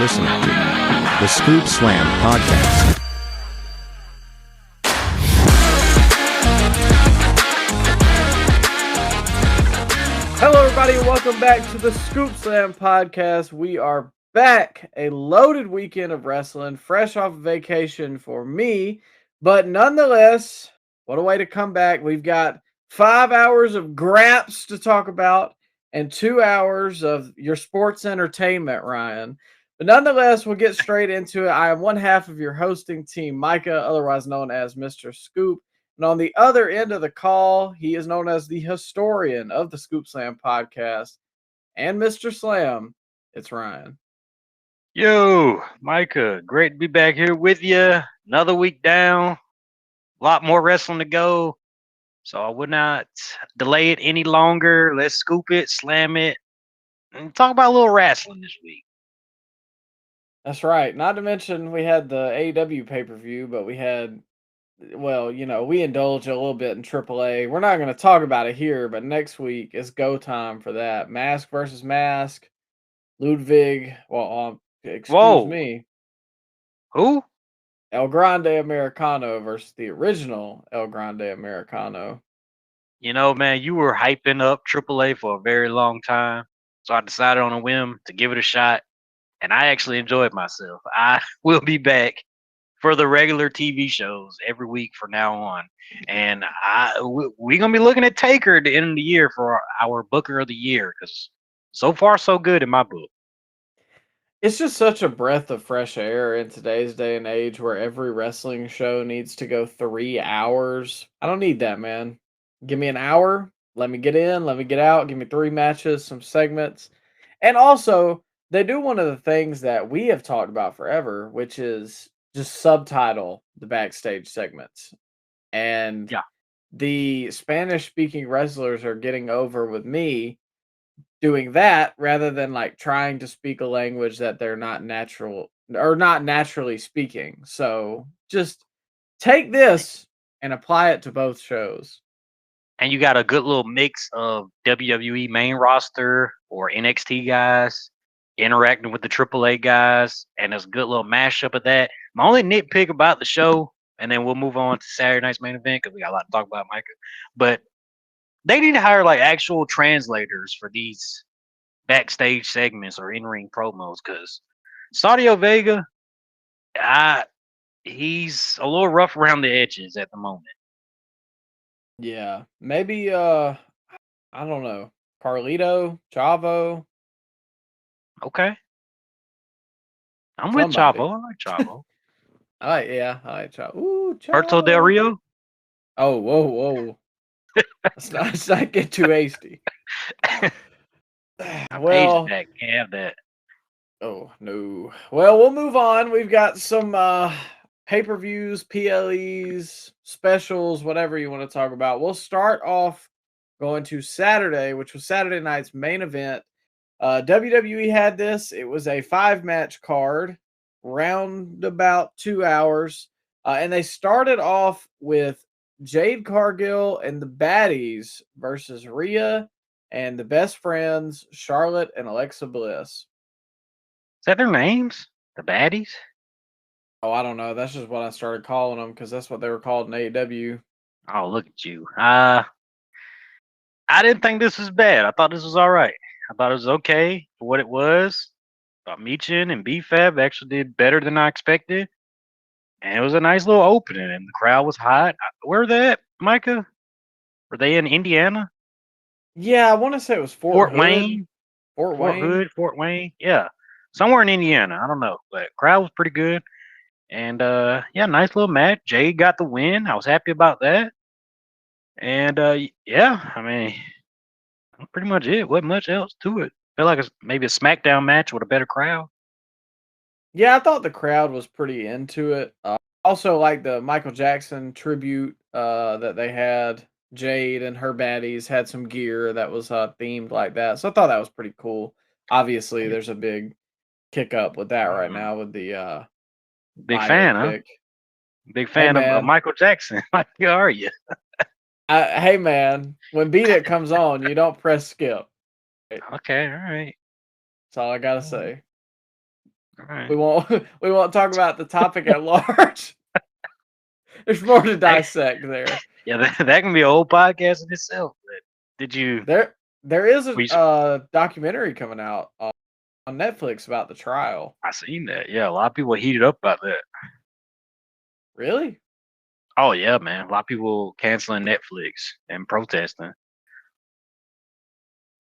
listening to the Scoop Slam Podcast. Hello, everybody, and welcome back to the Scoop Slam Podcast. We are back. A loaded weekend of wrestling, fresh off of vacation for me, but nonetheless, what a way to come back. We've got 5 hours of graps to talk about and 2 hours of your sports entertainment, Ryan. But nonetheless, we'll get straight into it. I am one half of your hosting team, Micah, otherwise known as Mr. Scoop. And on the other end of the call, he is known as the historian of the Scoop Slam podcast and Mr. Slam. It's Ryan. Yo, Micah, great to be back here with you. Another week down, a lot more wrestling to go. So I would not delay it any longer. Let's scoop it, slam it, and talk about a little wrestling this week. That's right. Not to mention we had the AEW pay-per-view, but we had, well, you know, we indulge a little bit in AAA. We're not going to talk about it here, but next week is go time for that. Mask versus Mask. Ludwig, excuse me. Who? El Grande Americano versus the original El Grande Americano. You know, man, you were hyping up AAA for a very long time. So I decided on a whim to give it a shot. And I actually enjoyed myself. I will be back for the regular TV shows every week from now on. And we're going to be looking at Taker at the end of the year for our Booker of the Year. Because so far, so good in my book. It's just such a breath of fresh air in today's day and age where every wrestling show needs to go 3 hours. I don't need that, man. Give me an hour. Let me get in. Let me get out. Give me 3 matches, some segments. And also, they do one of the things that we have talked about forever, which is just subtitle the backstage segments. And the Spanish-speaking wrestlers are getting over with me doing that rather than like trying to speak a language that they're not naturally speaking. So just take this and apply it to both shows. And you got a good little mix of WWE main roster or NXT guys interacting with the AAA guys, and there's a good little mashup of that. My only nitpick about the show, and then we'll move on to Saturday night's main event because we got a lot to talk about, Micah. But they need to hire like actual translators for these backstage segments or in-ring promos because Saudio Vega, he's a little rough around the edges at the moment. Yeah, maybe I don't know, Carlito, Chavo. Okay, I'm Somebody. with Chavo. I like Chavo. I like Chavo. Ooh, Chavo. Berto Del Rio. Oh, whoa. let's not get too hasty. Well, can't have that. Oh no. Well, we'll move on. We've got some pay-per-views, PLEs, specials, whatever you want to talk about. We'll start off going to Saturday, which was Saturday night's main event. WWE had this. It was a 5-match card, round about 2 hours. And they started off with Jade Cargill and the Baddies versus Rhea and the Best Friends, Charlotte and Alexa Bliss. Is that their names? The Baddies? Oh, I don't know. That's just what I started calling them because that's what they were called in AEW. Oh, look at you. I didn't think this was bad. I thought this was all right. I thought it was okay for what it was. Michin and B-Fab actually did better than I expected. And it was a nice little opening, and the crowd was hot. Where are they at, Micah? Were they in Indiana? Yeah, I want to say it was Fort Wayne. Fort Wayne. Yeah. Somewhere in Indiana. I don't know. But crowd was pretty good. And nice little match. Jade got the win. I was happy about that. And I mean, that's pretty much it. Wasn't much else to it. Felt like it's maybe a SmackDown match with a better crowd. Yeah, I thought the crowd was pretty into it. Also, like the Michael Jackson tribute that they had. Jade and her baddies had some gear that was themed like that. So I thought that was pretty cool. Obviously, there's a big kick up with that right now with the big fan, huh? Big fan of Michael Jackson. How are you? Hey, man, when Beat It comes on, you don't press skip. Okay, all right. That's all I got to say. All right. We won't talk about the topic at large. There's more to dissect there. Yeah, that can be a whole podcast in itself. But did you? There is we- a documentary coming out on Netflix about the trial. I seen that. Yeah, a lot of people heated up about that. Really? Oh yeah, man. A lot of people canceling Netflix and protesting.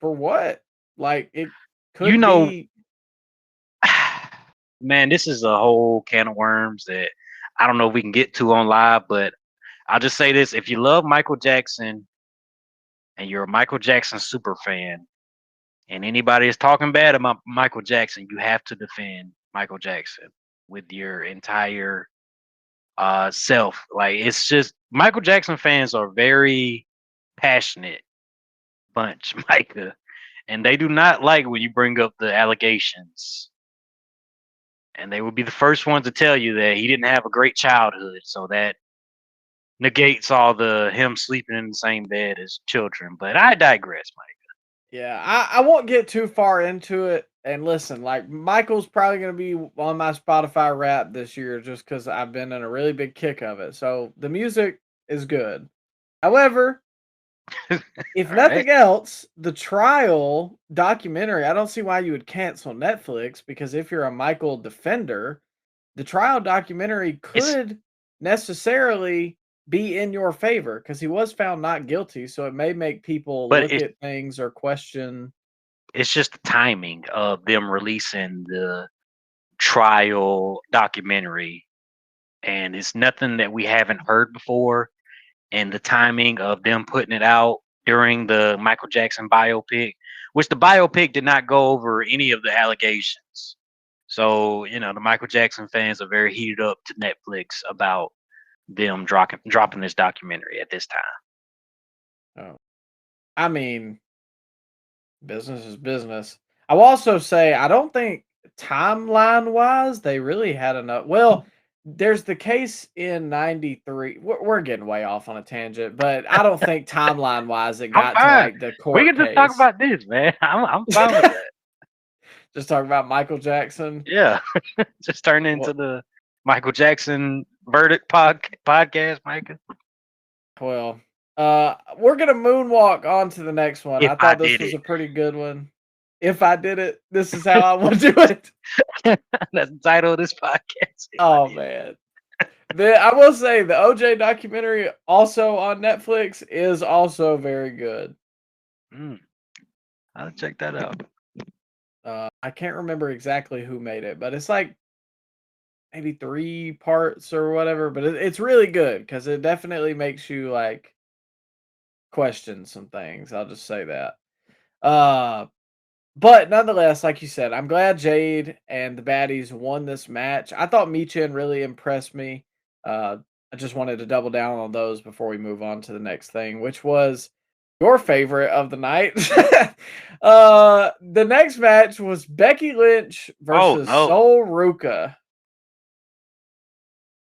For what? Like it could You know, be. man, this is a whole can of worms that I don't know if we can get to on live, but I'll just say this: if you love Michael Jackson and you're a Michael Jackson super fan, and anybody is talking bad about Michael Jackson, you have to defend Michael Jackson with your entire self. Like it's just Michael Jackson fans are very passionate bunch, Micah, and they do not like when you bring up the allegations. And they would be the first ones to tell you that he didn't have a great childhood, so that negates all the him sleeping in the same bed as children. But I digress, Mike. Yeah, I won't get too far into it. And listen, like Michael's probably going to be on my Spotify rap this year just because I've been in a really big kick of it. So the music is good. However, if All nothing right. else, the trial documentary, I don't see why you would cancel Netflix because if you're a Michael defender, the trial documentary It's could necessarily be in your favor because he was found not guilty. So it may make people but look at things or question. it's just the timing of them releasing the trial documentary, and it's nothing that we haven't heard before. And the timing of them putting it out during the Michael Jackson biopic, which the biopic did not go over any of the allegations. So, the Michael Jackson fans are very heated up to Netflix about them dropping this documentary at this time. Oh, I mean, business is business. I will also say I don't think timeline wise they really had enough. Well, there's the case in '93. We're getting way off on a tangent, but I don't think timeline wise it I'm got to fine. like the We court can just talk case. about this, man. I'm fine with that. Just talk about Michael Jackson. Yeah, just turn into Well, the Michael Jackson verdict podcast, Micah. well, we're gonna moonwalk on to the next one. If I I thought this did was it, a pretty good one. If I did it, this is how I will do it. that's the title of this podcast. If I Oh did it. man. I will say the OJ documentary also on Netflix is also very good. I'll check that out. I can't remember exactly who made it, but it's like maybe 3 parts or whatever, but it's really good because it definitely makes you like question some things. I'll just say that. Uh, but nonetheless, like you said, I'm glad Jade and the baddies won this match. I thought Michin really impressed me. Uh, I just wanted to double down on those before we move on to the next thing, which was your favorite of the night. The next match was Becky Lynch Oh versus no! Sol Ruka.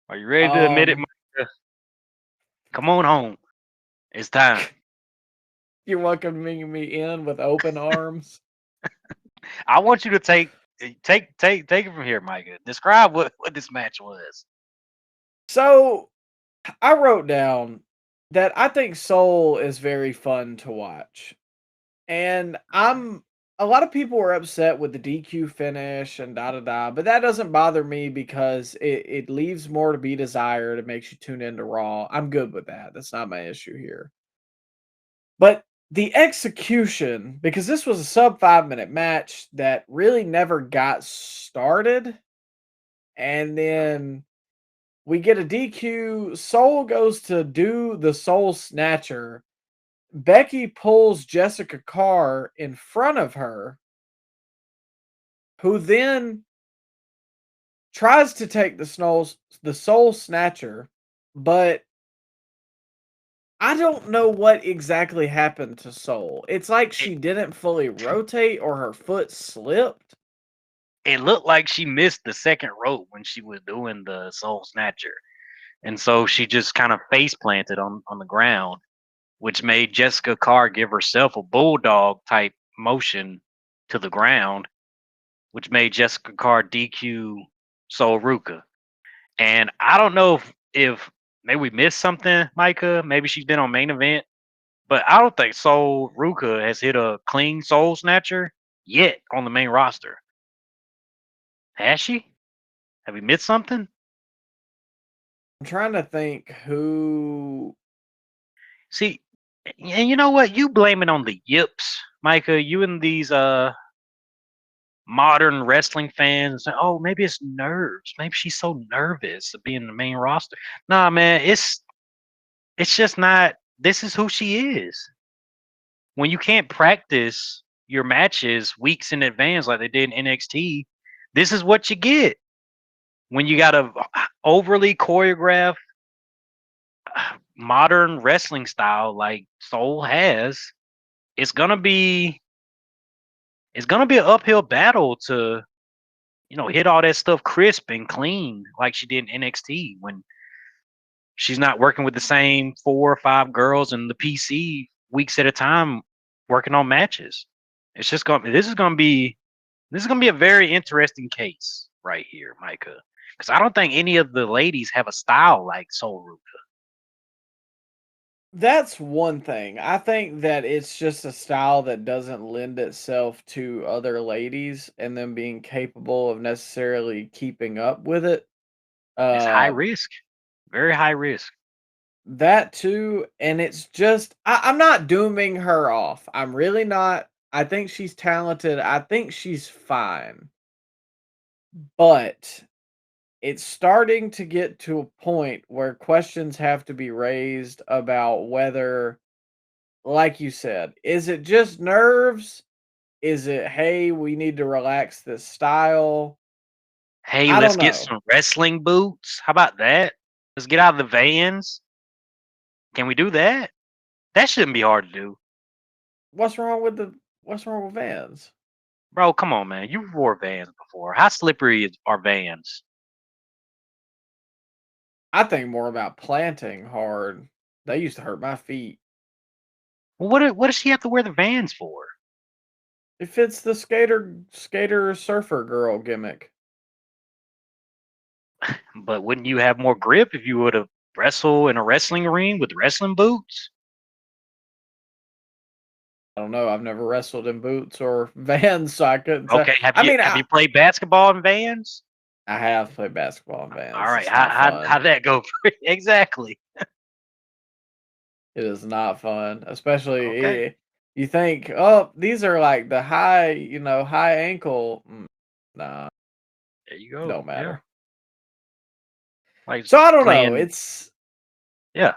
Are you ready to admit it, Um, Micah? Come on home. It's time. you're welcoming me in with open arms. I want you to take it from here, Micah. Describe what this match was. So I wrote down that I think Soul is very fun to watch. And a lot of people were upset with the DQ finish and da da da, but that doesn't bother me because it leaves more to be desired. It makes you tune into Raw. I'm good with that. That's not my issue here. But the execution, because this was a sub 5 minute match that really never got started. And then we get a DQ. Soul goes to do the Soul Snatcher. Becky pulls Jessica Carr in front of her, who then tries to take the Soul Snatcher, but I don't know what exactly happened to Soul. It's like It, she didn't fully rotate or her foot slipped. it looked like she missed the second rope when she was doing the soul snatcher. And so she just kind of face planted on the ground, which made Jessica Carr give herself a bulldog type motion to the ground. which made Jessica Carr DQ Sol Ruka. And I don't know if maybe we missed something, Micah. Maybe she's been on main event, but I don't think Sol Ruka has hit a clean soul snatcher yet on the main roster. Has she? Have we missed something? I'm trying to think who. See, and you know what? You blame it on the yips, Micah. You and these modern wrestling fans say, oh, maybe it's nerves. Maybe she's so nervous of being the main roster. Nah, man, it's just not. This is who she is. When you can't practice your matches weeks in advance like they did in NXT, this is what you get. When you got a overly choreographed modern wrestling style like Soul has, it's gonna be an uphill battle to hit all that stuff crisp and clean like she did in NXT when she's not working with the same 4 or 5 girls in the PC weeks at a time working on matches. It's just this is gonna be a very interesting case right here, Micah. Because I don't think any of the ladies have a style like Sol Ruka. That's one thing. I think that it's just a style that doesn't lend itself to other ladies and them being capable of necessarily keeping up with it. It's high Uh, risk, very high risk. that too, and it's just I'm not dooming her off. I'm really not. I think she's talented. I think she's fine. But it's starting to get to a point where questions have to be raised about whether, like you said, is it just nerves? Is it, hey, we need to relax this style? Hey, I let's don't get know. some wrestling boots. How about that? Let's get out of the vans. Can we do that? That shouldn't be hard to do. What's wrong with Vans? Bro, come on, man. You wore vans before. How slippery are vans? I think more about planting hard. They used to hurt my feet. Well, what does she have to wear the vans for? It fits the skater surfer girl gimmick. But wouldn't you have more grip if you would have wrestled in a wrestling ring with wrestling boots? I don't know. I've never wrestled in boots or Vans, so I couldn't tell. Okay, I mean, have you played basketball in vans? I have played basketball in All Vans. right, It's not fun. how'd that go? Exactly. It is not fun, especially Okay, you think, oh, these are like the high ankle. Nah, there you go. don't Yeah, matter. like So I don't know. playing. Yeah,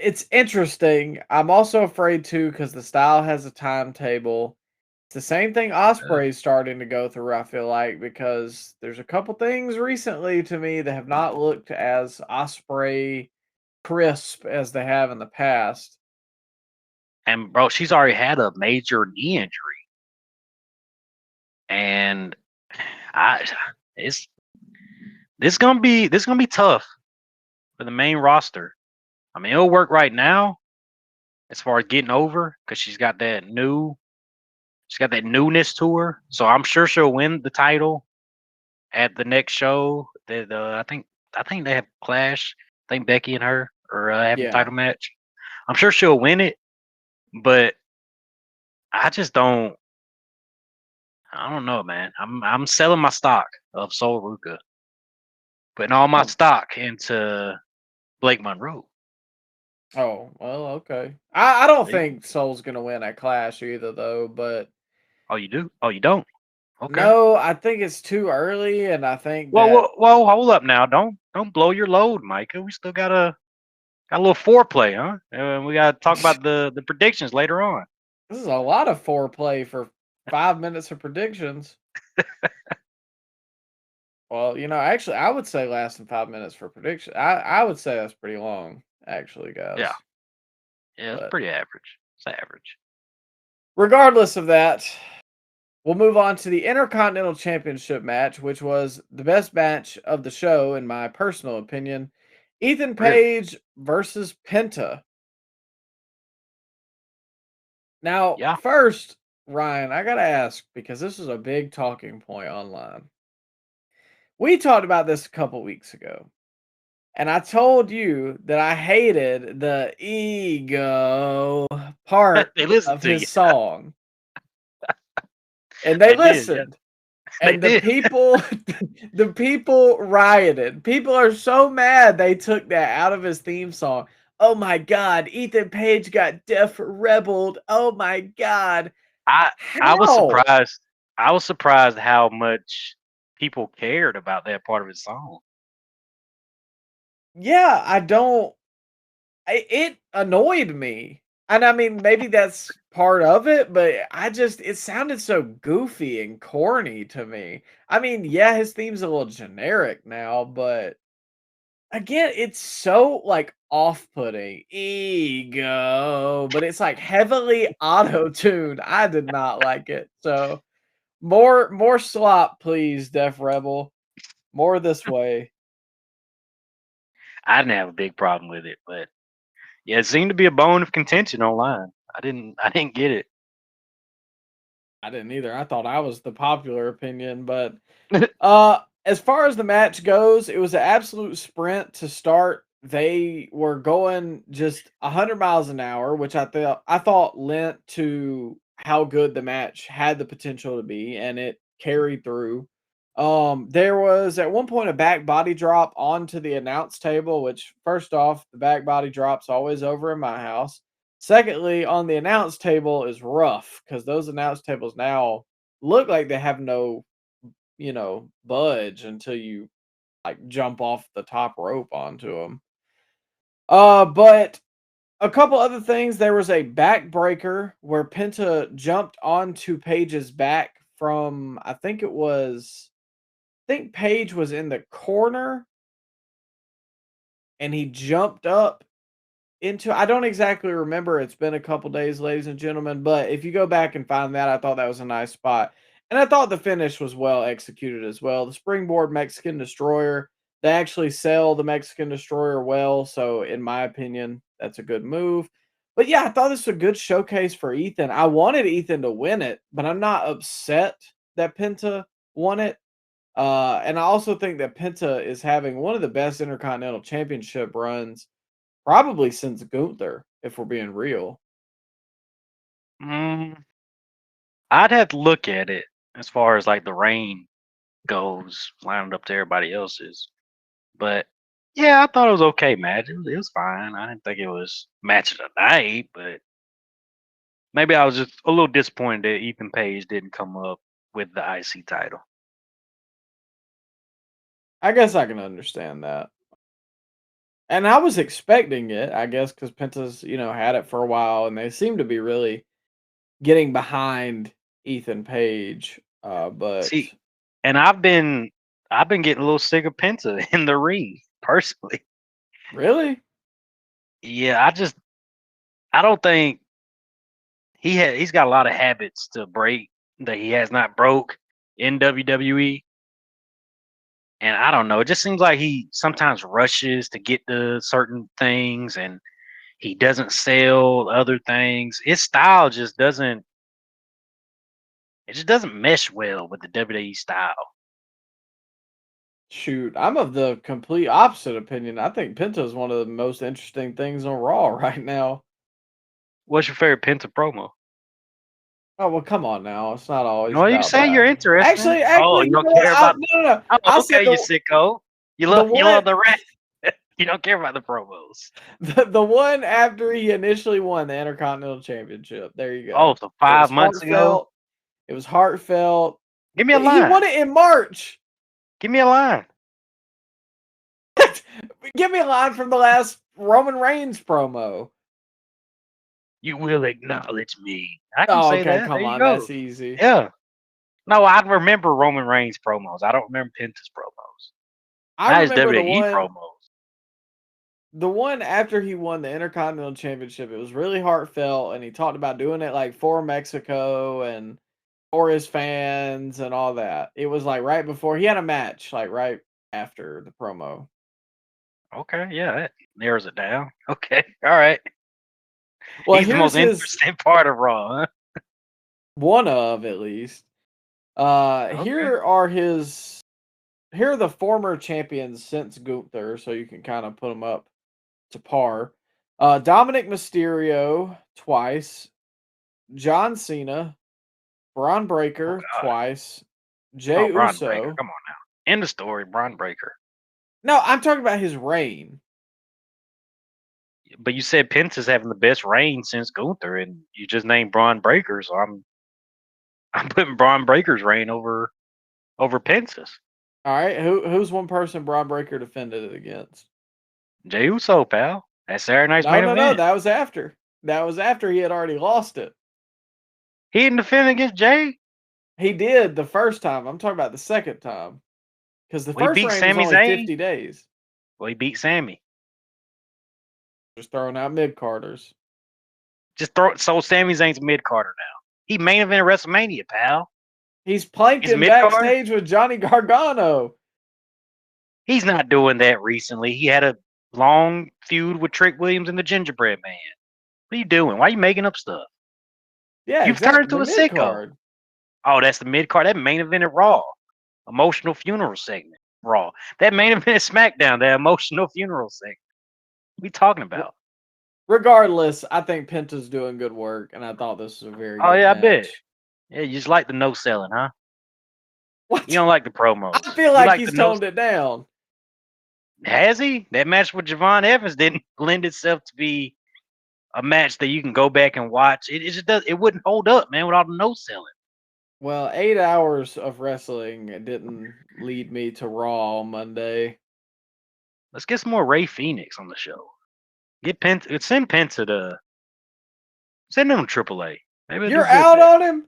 It's interesting. I'm also afraid too because the style has a timetable. It's the same thing Osprey's starting to go through. I feel like because there's a couple things recently to me that have not looked as Osprey crisp as they have in the past. and bro, she's already had a major knee injury, and I it's this gonna be tough for the main roster. I mean, it'll work right now as far as getting over because she's got that newness to her. So I'm sure she'll win the title at the next show. That I think they have Clash. I think Becky and her are having a Yeah. title match. I'm sure she'll win it, but I just don't. I don't know, man. I'm selling my stock of Sol Ruka, putting all my Oh, stock into Blake Monroe. oh, well, okay. I don't There you think Soul's gonna win at Clash either, though. But Oh, you do? Oh, you don't? Okay. no, I think it's too early, and I think Well, that hold up now. Don't blow your load, Micah. We still got a little foreplay, huh? We got to talk about the predictions later on. this is a lot of foreplay for 5 minutes of predictions. Well, actually, I would say less than 5 minutes for prediction. I would say that's pretty long, actually, Yeah, guys. yeah, it's But pretty average. It's average. regardless of that, we'll move on to the Intercontinental Championship match, which was the best match of the show, in my personal opinion. Ethan Really? Page versus Penta. Now, Yeah. first, Ryan, I gotta ask because this is a big talking point online. We talked about this a couple weeks ago, and I told you that I hated the ego part They listened of to you. his song, and they They did, yeah. listened. They And the did. people, the people rioted. People are so mad they took that out of his theme song. Oh my God, Ethan Page got Def Rebelled. Oh my God, I I was how? surprised. I was surprised how much people cared about that part of his song. Yeah, I don't. It annoyed me. And I mean, maybe that's part of it, but it sounded so goofy and corny to me. I mean, yeah, his theme's a little generic now, but again, it's so like off-putting. Ego, but it's like heavily auto-tuned. I did not like it. So more slop, please, Def Rebel. More this way. I didn't have a big problem with it, but yeah, it seemed to be a bone of contention online. I didn't get it. I didn't either. I thought I was the popular opinion, but as far as the match goes, it was an absolute sprint to start. They were going just 100 miles an hour, which I thought lent to how good the match had the potential to be, and it carried through. There was at one point a back body drop onto the announce table, which first off, the back body drop's always over in my house. Secondly, on the announce table is rough because those announce tables now look like they have no, budge until you like jump off the top rope onto them. But a couple other things. There was a backbreaker where Penta jumped onto Page's back from I think Page was in the corner and he jumped up into I don't exactly remember. It's been a couple days, ladies and gentlemen, but if you go back and find that, I thought that was a nice spot. And I thought the finish was well executed as well. The springboard Mexican Destroyer, they actually sell the Mexican Destroyer well, so in my opinion, that's a good move. But yeah, I thought this was a good showcase for Ethan. I wanted Ethan to win it, but I'm not upset that Penta won it. And I also think that Penta is having one of the best Intercontinental Championship runs probably since Gunther, if we're being real. Mm, I'd have to look at it as far as like the reign goes, lined up to everybody else's. But yeah, I thought it was okay match. It was fine. I didn't think it was match of the night, but maybe I was just a little disappointed that Ethan Page didn't come up with the IC title. I guess I can understand that. And I was expecting it, I guess, because Penta's, had it for a while and they seem to be really getting behind Ethan Page. But See, and I've been getting a little sick of Penta in the ring personally. really? Yeah, I don't think he's got a lot of habits to break that he has not broke in WWE. And I don't know, it just seems like he sometimes rushes to get to certain things and he doesn't sell other things. His style just doesn't mesh well with the WWE style. Shoot, I'm of the complete opposite opinion. I think Penta is one of the most interesting things on Raw right now. What's your favorite Penta promo? Oh well, come on now. It's not always No, you about say that. you're interested. Actually, Oh, actually, you you don't know what? care about. No, no, no. Oh, I said okay, you sicko. the You one love the rat. You don't care about the promos. the one after he initially won the Intercontinental Championship. There you Oh, go. so It was 5 months ago. heartfelt. It was heartfelt. Give me a He line. won it in March. Give me a line. Give me a line from the last Roman Reigns promo. You will acknowledge me. I can Oh, say okay, that. There come you on, go. that's easy. Yeah. No, I remember Roman Reigns promos. I don't remember Penta's promos. I Not his remember WWE promos. the one after he won the Intercontinental Championship. It was really heartfelt, and he talked about doing it like for Mexico and for his fans and all that. It was like right before he had a match, like right after the promo. Okay, yeah, that narrows it down. Okay, all right. Well, He's the most interesting part of Raw, huh? One of, at least. Okay. Here are the former champions since Gunther, so you can kind of put them up to par. Dominic Mysterio twice, John Cena, Braun Oh Breaker God. twice, Oh, Jey Braun Breaker. Uso. Come on now. End of story. Braun Breaker. No, I'm talking about his reign. But you said Penta's having the best reign since Gunther, and you just named Braun Breaker, so I'm putting Braun Breaker's reign over Penta's. All right, who's one person Braun Breaker defended it against? Jey Uso, pal. That's Saturday night's No, main no, no. event. That was after. That was after he had already lost it. He didn't defend against Jey. He did the first time. I'm talking about the second time. Because the Well, he first beat reign was Sami only Zayn. 50 days. Well, he beat Sammy. Just throwing out mid carders. So Sami Zayn's mid Carter now. He main evented WrestleMania, pal. He's He's planking mid card. backstage with Johnny Gargano. He's not doing that recently. He had a long feud with Trick Williams and the Gingerbread Man. What are you doing? Why are you making up stuff? Yeah, You've exactly. turned into The a mid sicko. card. Oh, that's the mid card. That main evented Raw. Emotional funeral segment. Raw. That main event SmackDown. That emotional funeral segment. What are we talking about? Regardless, I think Penta's doing good work, and I thought this was a very Oh good yeah, I bet. match. Yeah, you just like the no selling, huh? What? You don't like the promos. I feel You like like he's the no. toned it down. Has he? That match with Javon Evans didn't lend itself to be a match that you can go back and watch. It just does. It wouldn't hold up, man, without the no selling. Well, 8 hours of wrestling didn't lead me to Raw on Monday. Let's get some more Ray Phoenix on the show. Get Penta. Send Penta to. Send him to AAA. Maybe they'll You're do good out there. on him?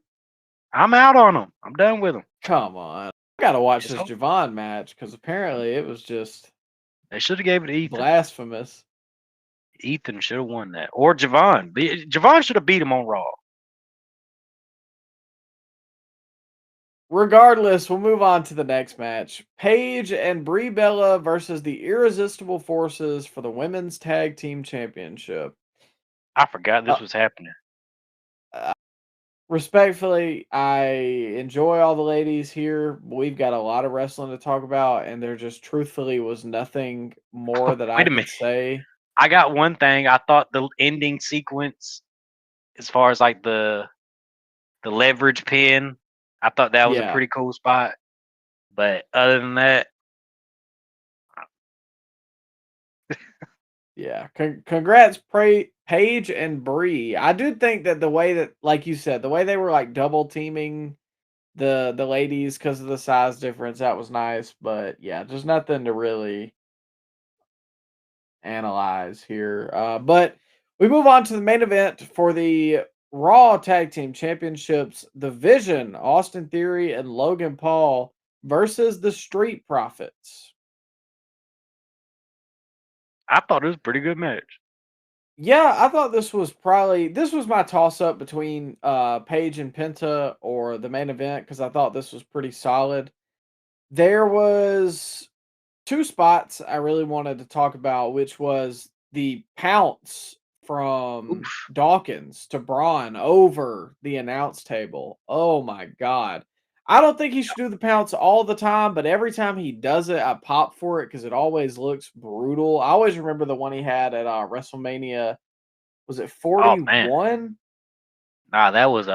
I'm out on him. I'm done with him. Come on. I got to watch It's this over. Javon match because apparently it was just They should have gave it to Ethan. blasphemous. Ethan should have won that, or Javon. Javon should have beat him on Raw. Regardless, we'll move on to the next match. Paige and Brie Bella versus the Irresistible Forces for the Women's Tag Team Championship. I forgot this was happening. Respectfully, I enjoy all the ladies here. We've got a lot of wrestling to talk about, and there just truthfully was nothing more that I Wait a could minute. say. I got one thing. I thought the ending sequence, as far as like the leverage pin, I thought that was a Yeah. pretty cool spot. But other than that, Yeah, congrats, Paige and Brie. I do think that the way that, like you said, the way they were like double teaming the ladies because of the size difference, that was nice. But yeah, there's nothing to really analyze here. But we move on to the main event for the Raw Tag Team Championships. The Vision, Austin Theory and Logan Paul versus the Street Profits. I thought it was a pretty good match. Yeah, I thought this was my toss up between Paige and Penta or the main event because I thought this was pretty solid. There was two spots I really wanted to talk about, which was the pounce from Oof. Dawkins to Braun over the announce table. Oh my god. I don't think he should do the pounce all the time, but every time he does it, I pop for it because it always looks brutal. I always remember the one he had at WrestleMania. Was it Oh man, 41? nah, that was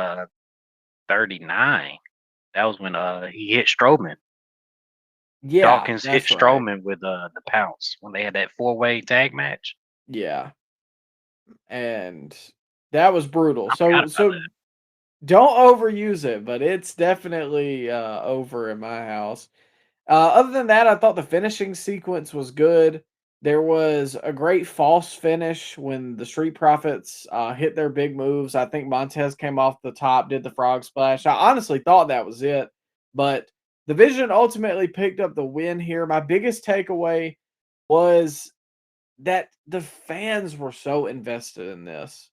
39. That was when he hit Strowman. Yeah, Dawkins hit that's right. Strowman with the pounce when they had that 4-way tag match. Yeah. And that was brutal. I forgot So about that. don't overuse it, but it's definitely over in my house. Other than that, I thought the finishing sequence was good. There was a great false finish when the Street Profits hit their big moves. I think Montez came off the top, did the frog splash. I honestly thought that was it, but the Vision ultimately picked up the win here. My biggest takeaway was that the fans were so invested in this.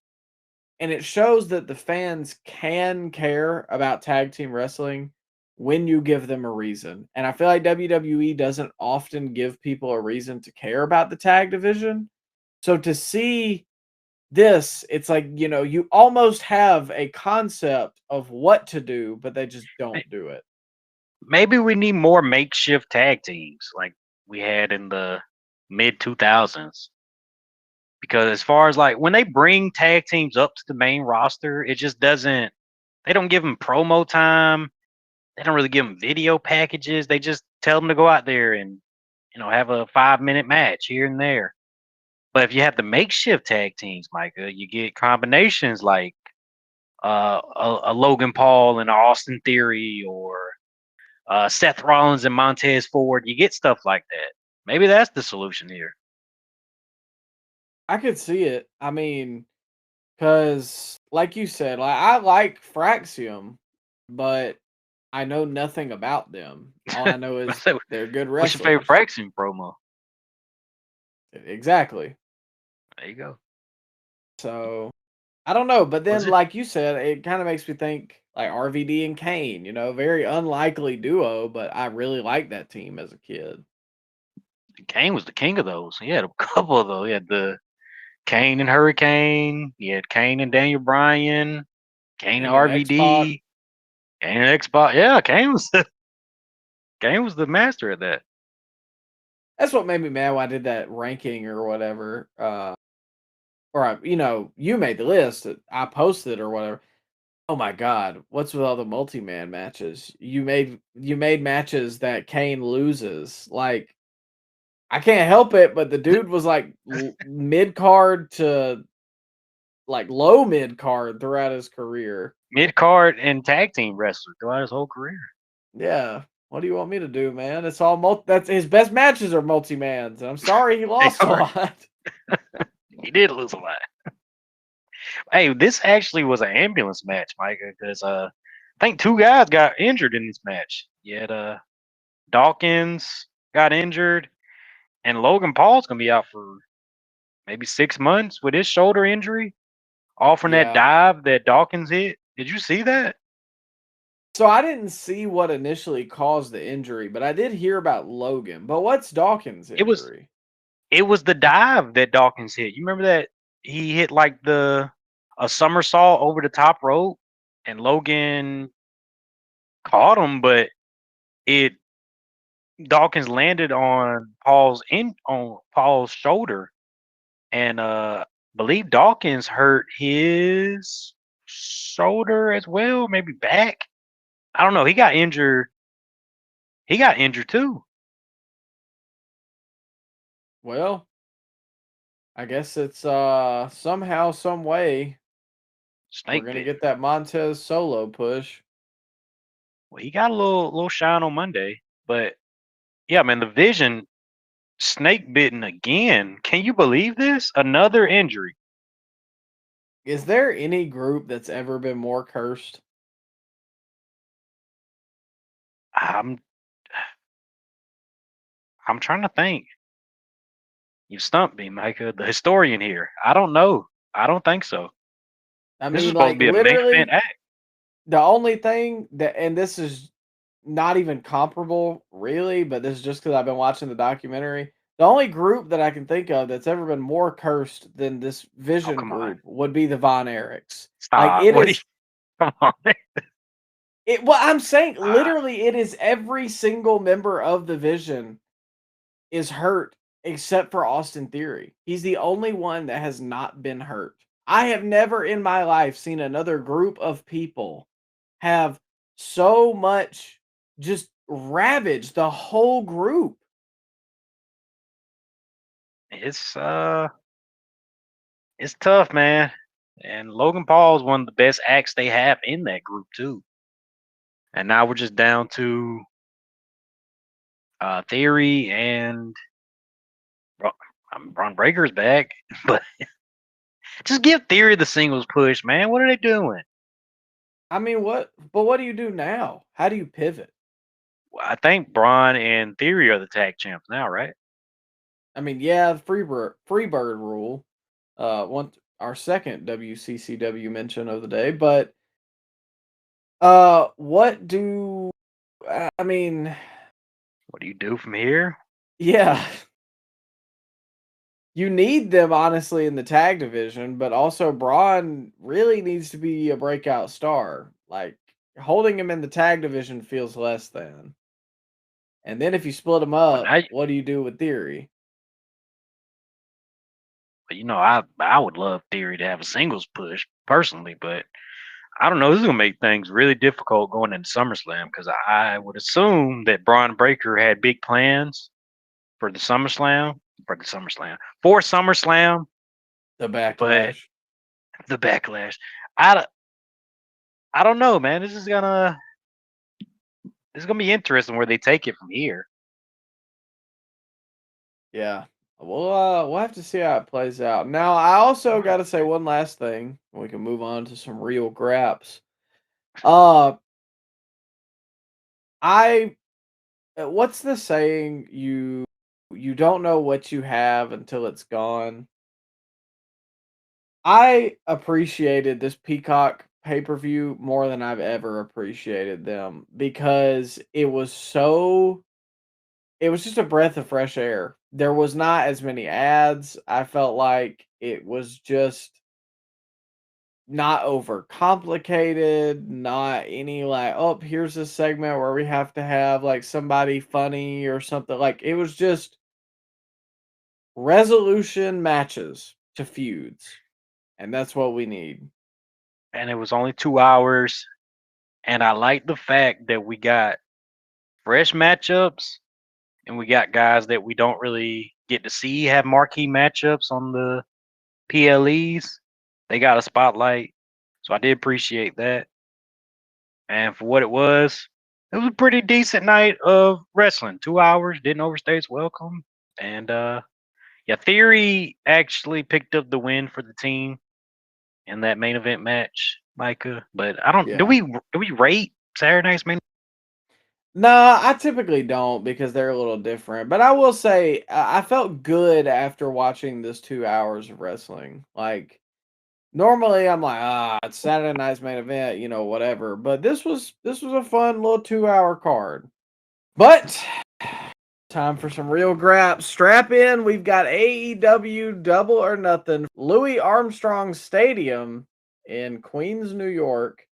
And it shows that the fans can care about tag team wrestling when you give them a reason. And I feel like WWE doesn't often give people a reason to care about the tag division. So to see This, it's like, you almost have a concept of what to do, but they just don't do it. Maybe we need more makeshift tag teams like we had in the mid 2000s. Because as far as like when they bring tag teams up to the main roster, it just doesn't. They don't give them promo time. They don't really give them video packages. They just tell them to go out there and have a 5-minute match here and there. But if you have the makeshift tag teams, Micah, you get combinations like a Logan Paul and Austin Theory, or Seth Rollins and Montez Ford. You get stuff like that. Maybe that's the solution here. I could see it. I mean, because like you said, I like Fraxium, but I know nothing about them. All I know is they're good What's your wrestlers. favorite Fraction promo? Exactly. There you go. So I don't know, but then it? like you said, it kind of makes me think like RVD and Kane. Very unlikely duo, but I really liked that team as a kid. Kane was the king of those. He had a couple of those. He had the Kane and Hurricane. He had Kane and Daniel Bryan. Kane and X-Pac. RVD. Kane and X-Pac. Yeah, Kane was the master at that. That's what made me mad when I did that ranking or whatever. You made the list that I posted or whatever. Oh my God, what's with all the multi-man matches? You made matches that Kane loses. Like, I can't help it, but the dude was like mid card to like low mid card throughout his career. Mid card and tag team wrestler throughout his whole career. Yeah. What do you want me to do, man? It's all that's his best matches are multi-mans. And I'm sorry he lost a lot. He did lose a lot. Hey, this actually was an ambulance match, Micah, because I think 2 guys got injured in this match. You had Dawkins got injured, and Logan Paul's gonna be out for maybe 6 months with his shoulder injury, all from that Yeah. dive that Dawkins hit. Did you see that? So I didn't see what initially caused the injury, but I did hear about Logan. But what's Dawkins' injury? It was the dive that Dawkins hit. You remember that he hit like a somersault over the top rope, and Logan caught him, but it Dawkins landed on Paul's shoulder, and believe Dawkins hurt his shoulder as well, maybe back. I don't know. He got injured. He got injured too. Well, I guess it's somehow, some way we're Snake gonna bit. get that Montez solo push. Well, he got a little shine on Monday, but yeah, man, the Vision snake bitten again. Can you believe this? Another injury. Is there any group that's ever been more cursed? I'm I'm trying to think. You stumped me, Micah, the historian here. I don't know. I don't think so. I This is mean, supposed to like be a main event literally act. the only thing that, and this is not even comparable really, but this is just because I've been watching the documentary. The only group that I can think of that's ever been more cursed than this Oh, Vision come on. group would be the Von Erichs. Like Stop. it What do you is come on? well, I'm saying Ah, literally it is every single member of the Vision is hurt except for Austin Theory. He's the only one that has not been hurt. I have never in my life seen another group of people have so much just ravage the whole group. it's it's tough, man. And Logan Paul is one of the best acts they have in that group too. And now we're just down to Theory and Ron Breaker's back, but just give Theory the singles push, man. What are they doing? I mean, what do you do now? How do you pivot? I think Braun and Theory are the tag champs now, right? I mean, yeah, the Freebird rule. One our second WCCW mention of the day, but what do I mean, What do you do from here? yeah. You need them honestly in the tag division, but also Braun really needs to be a breakout star. Like holding him in the tag division feels less than. And then if you split them But up, now, what do you do with Theory? I would love Theory to have a singles push personally, but I don't know. This is gonna make things really difficult going into SummerSlam because I would assume that Braun Breaker had big plans for the SummerSlam, for SummerSlam, The but backlash. the backlash. I, I don't know, man. This is gonna be interesting where they take it from here. Yeah. We'll have to see how it plays out. Now, I also got to say one last thing. We can move on to some real graps. Uh, I what's the saying? You don't know what you have until it's gone. I appreciated this Peacock pay-per-view more than I've ever appreciated them because it was just a breath of fresh air. There was not as many ads. I felt like it was just not overcomplicated, not any like, oh, here's a segment where we have to have like somebody funny or something. Like it was just resolution matches to feuds. And that's what we need. And it was only 2 hours, and I like the fact that we got fresh matchups, and we got guys that we don't really get to see have marquee matchups on the PLEs. They got a spotlight, so I did appreciate that. And for what it was a pretty decent night of wrestling. 2 hours, didn't overstay its welcome. And yeah, Theory actually picked up the win for the team in that main event match, Micah. But I don't. Do Yeah. we rate Saturday night's main? Nah, I typically don't because they're a little different. But I will say I felt good after watching this 2 hours of wrestling. Like normally I'm like, it's Saturday night's main event, whatever. But this was a fun little 2 hour card. But time for some real graps. Strap in. We've got AEW Double or Nothing, Louis Armstrong Stadium in Queens, New York.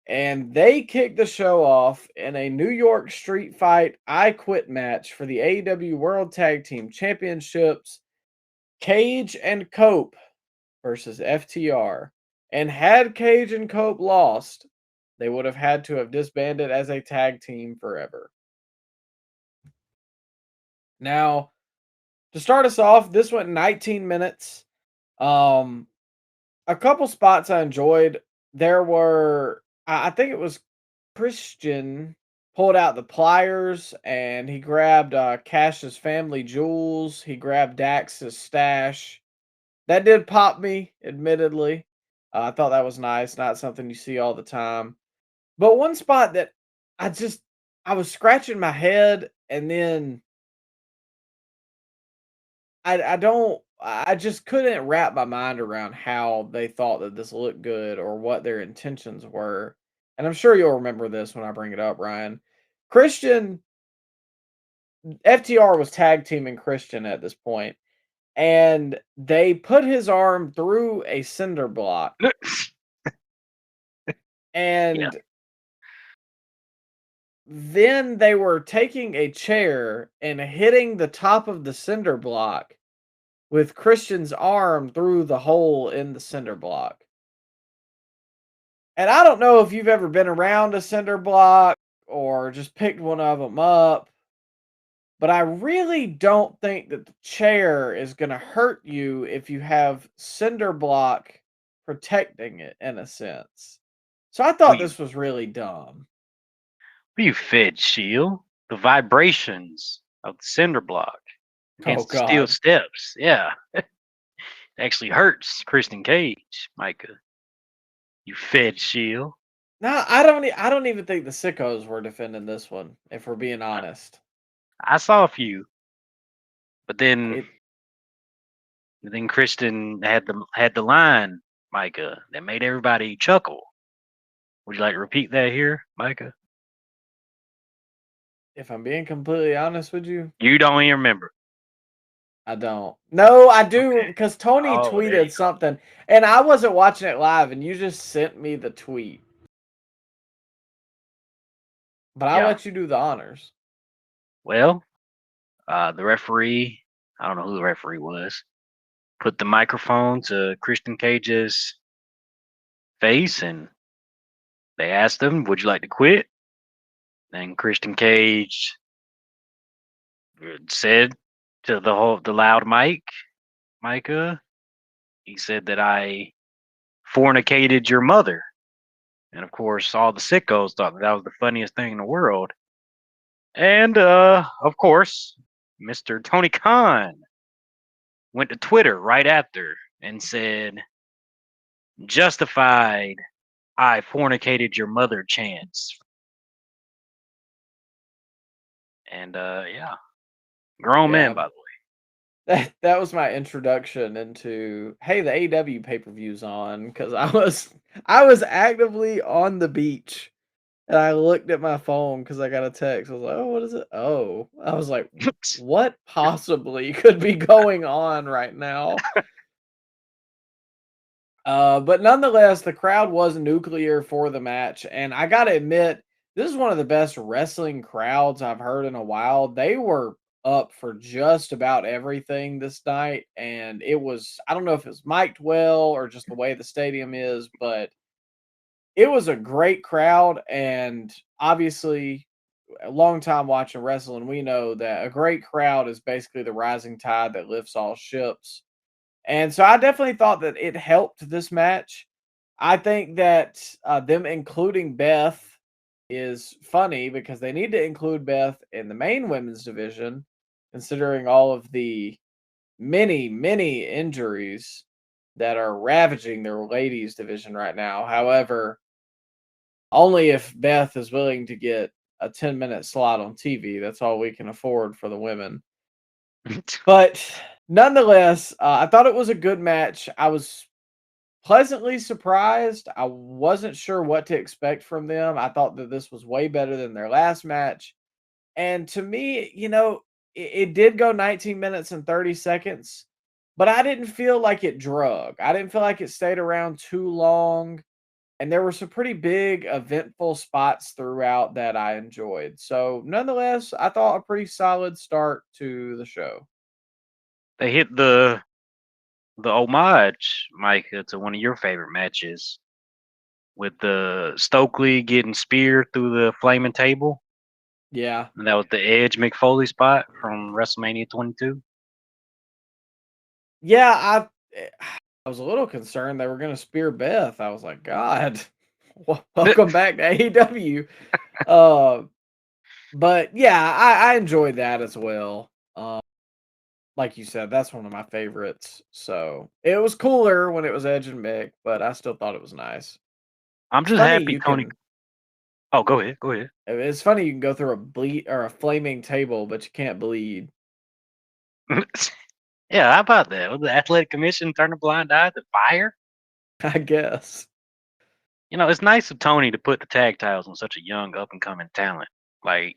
And they kicked the show off in a New York Street Fight I Quit match for the AEW World Tag Team Championships. Cage and Cope versus FTR. And had Cage and Cope lost, they would have had to have disbanded as a tag team forever. Now, to start us off, this went 19 minutes. Um, a couple spots I enjoyed. There were, I think it was Christian pulled out the pliers and he grabbed Cash's family jewels. He grabbed Dax's stash. That did pop me, admittedly. I thought that was nice, not something you see all the time. But one spot that I just I was scratching my head and then I just couldn't wrap my mind around how they thought that this looked good or what their intentions were. And I'm sure you'll remember this when I bring it up, Ryan. Christian FTR was tag teaming Christian at this point, and they put his arm through a cinder block, Yeah, and then they were taking a chair and hitting the top of the cinder block with Christian's arm through the hole in the cinder block. And I don't know if you've ever been around a cinder block or just picked one of them up, but I really don't think that the chair is going to hurt you if you have cinder block protecting it in a sense. So I thought we this was really dumb. we fed Shield the vibrations of the cinder block Oh against the steel God. steps. Yeah, it actually hurts Christian Cage, Micah. You fed Shield. No, I don't even think the sickos were defending this one, if we're being honest. I saw a few, but then It then Christian had the line, Micah, that made everybody chuckle. Would you like to repeat that here, Micah? if I'm being completely honest with you, You don't even remember. I don't. No, I do Okay. because Tony Oh, there you tweeted something, and I wasn't watching it live, and you just sent me the tweet. But I'll Yeah. let you do the honors. Well, the referee, I don't know who the referee was, put the microphone to Christian Cage's face and they asked him, "Would you like to quit?" And Christian Cage said to the loud Micah, he said that I fornicated your mother. And of course, all the sickos thought that was the funniest thing in the world. And of course, Mr. Tony Khan went to Twitter right after and said, "Justified, I fornicated your mother chance." And yeah, grown man, Yeah, by the way. that was my introduction into hey, the AEW pay-per-view's on because I was actively on the beach and I looked at my phone because I got a text. I was like, oh, what is it? Oh, I was like, what possibly could be going on right now? But nonetheless, the crowd was nuclear for the match, and I gotta admit, this is one of the best wrestling crowds I've heard in a while. They were up for just about everything this night, and it was I don't know if it's mic'd well or just the way the stadium is, but it was a great crowd, and obviously, a long time watching wrestling, we know that a great crowd is basically the rising tide that lifts all ships. And so I definitely thought that it helped this match. I think that them including Beth is funny because they need to include Beth in the main women's division, considering all of the many, many injuries that are ravaging their ladies division right now. However, only if Beth is willing to get a 10-minute slot on TV. That's all we can afford for the women. But nonetheless, I thought it was a good match. I was pleasantly surprised. I wasn't sure what to expect from them. I thought that this was way better than their last match. And to me, it did go 19 minutes and 30 seconds, but I didn't feel like it drug. I didn't feel like it stayed around too long. And there were some pretty big, eventful spots throughout that I enjoyed. So, nonetheless, I thought a pretty solid start to the show. They hit the homage, Micah, to one of your favorite matches with the Stokely getting speared through the flaming table. Yeah. And that was the Edge McFoley spot from WrestleMania 22. Yeah, I was a little concerned they were gonna spear Beth. I was like, "God, welcome back to AEW." Uh, but yeah, I enjoyed that as well. Like you said, that's one of my favorites. So it was cooler when it was Edge and Mick, but I still thought it was nice. I'm It's just funny happy you Tony. can. Oh, go ahead. Go ahead. It's funny you can go through a bleed or a flaming table, but you can't bleed. Yeah, how about that? Was the athletic commission turn a blind eye to fire? I guess. It's nice of Tony to put the tag titles on such a young, up and coming talent like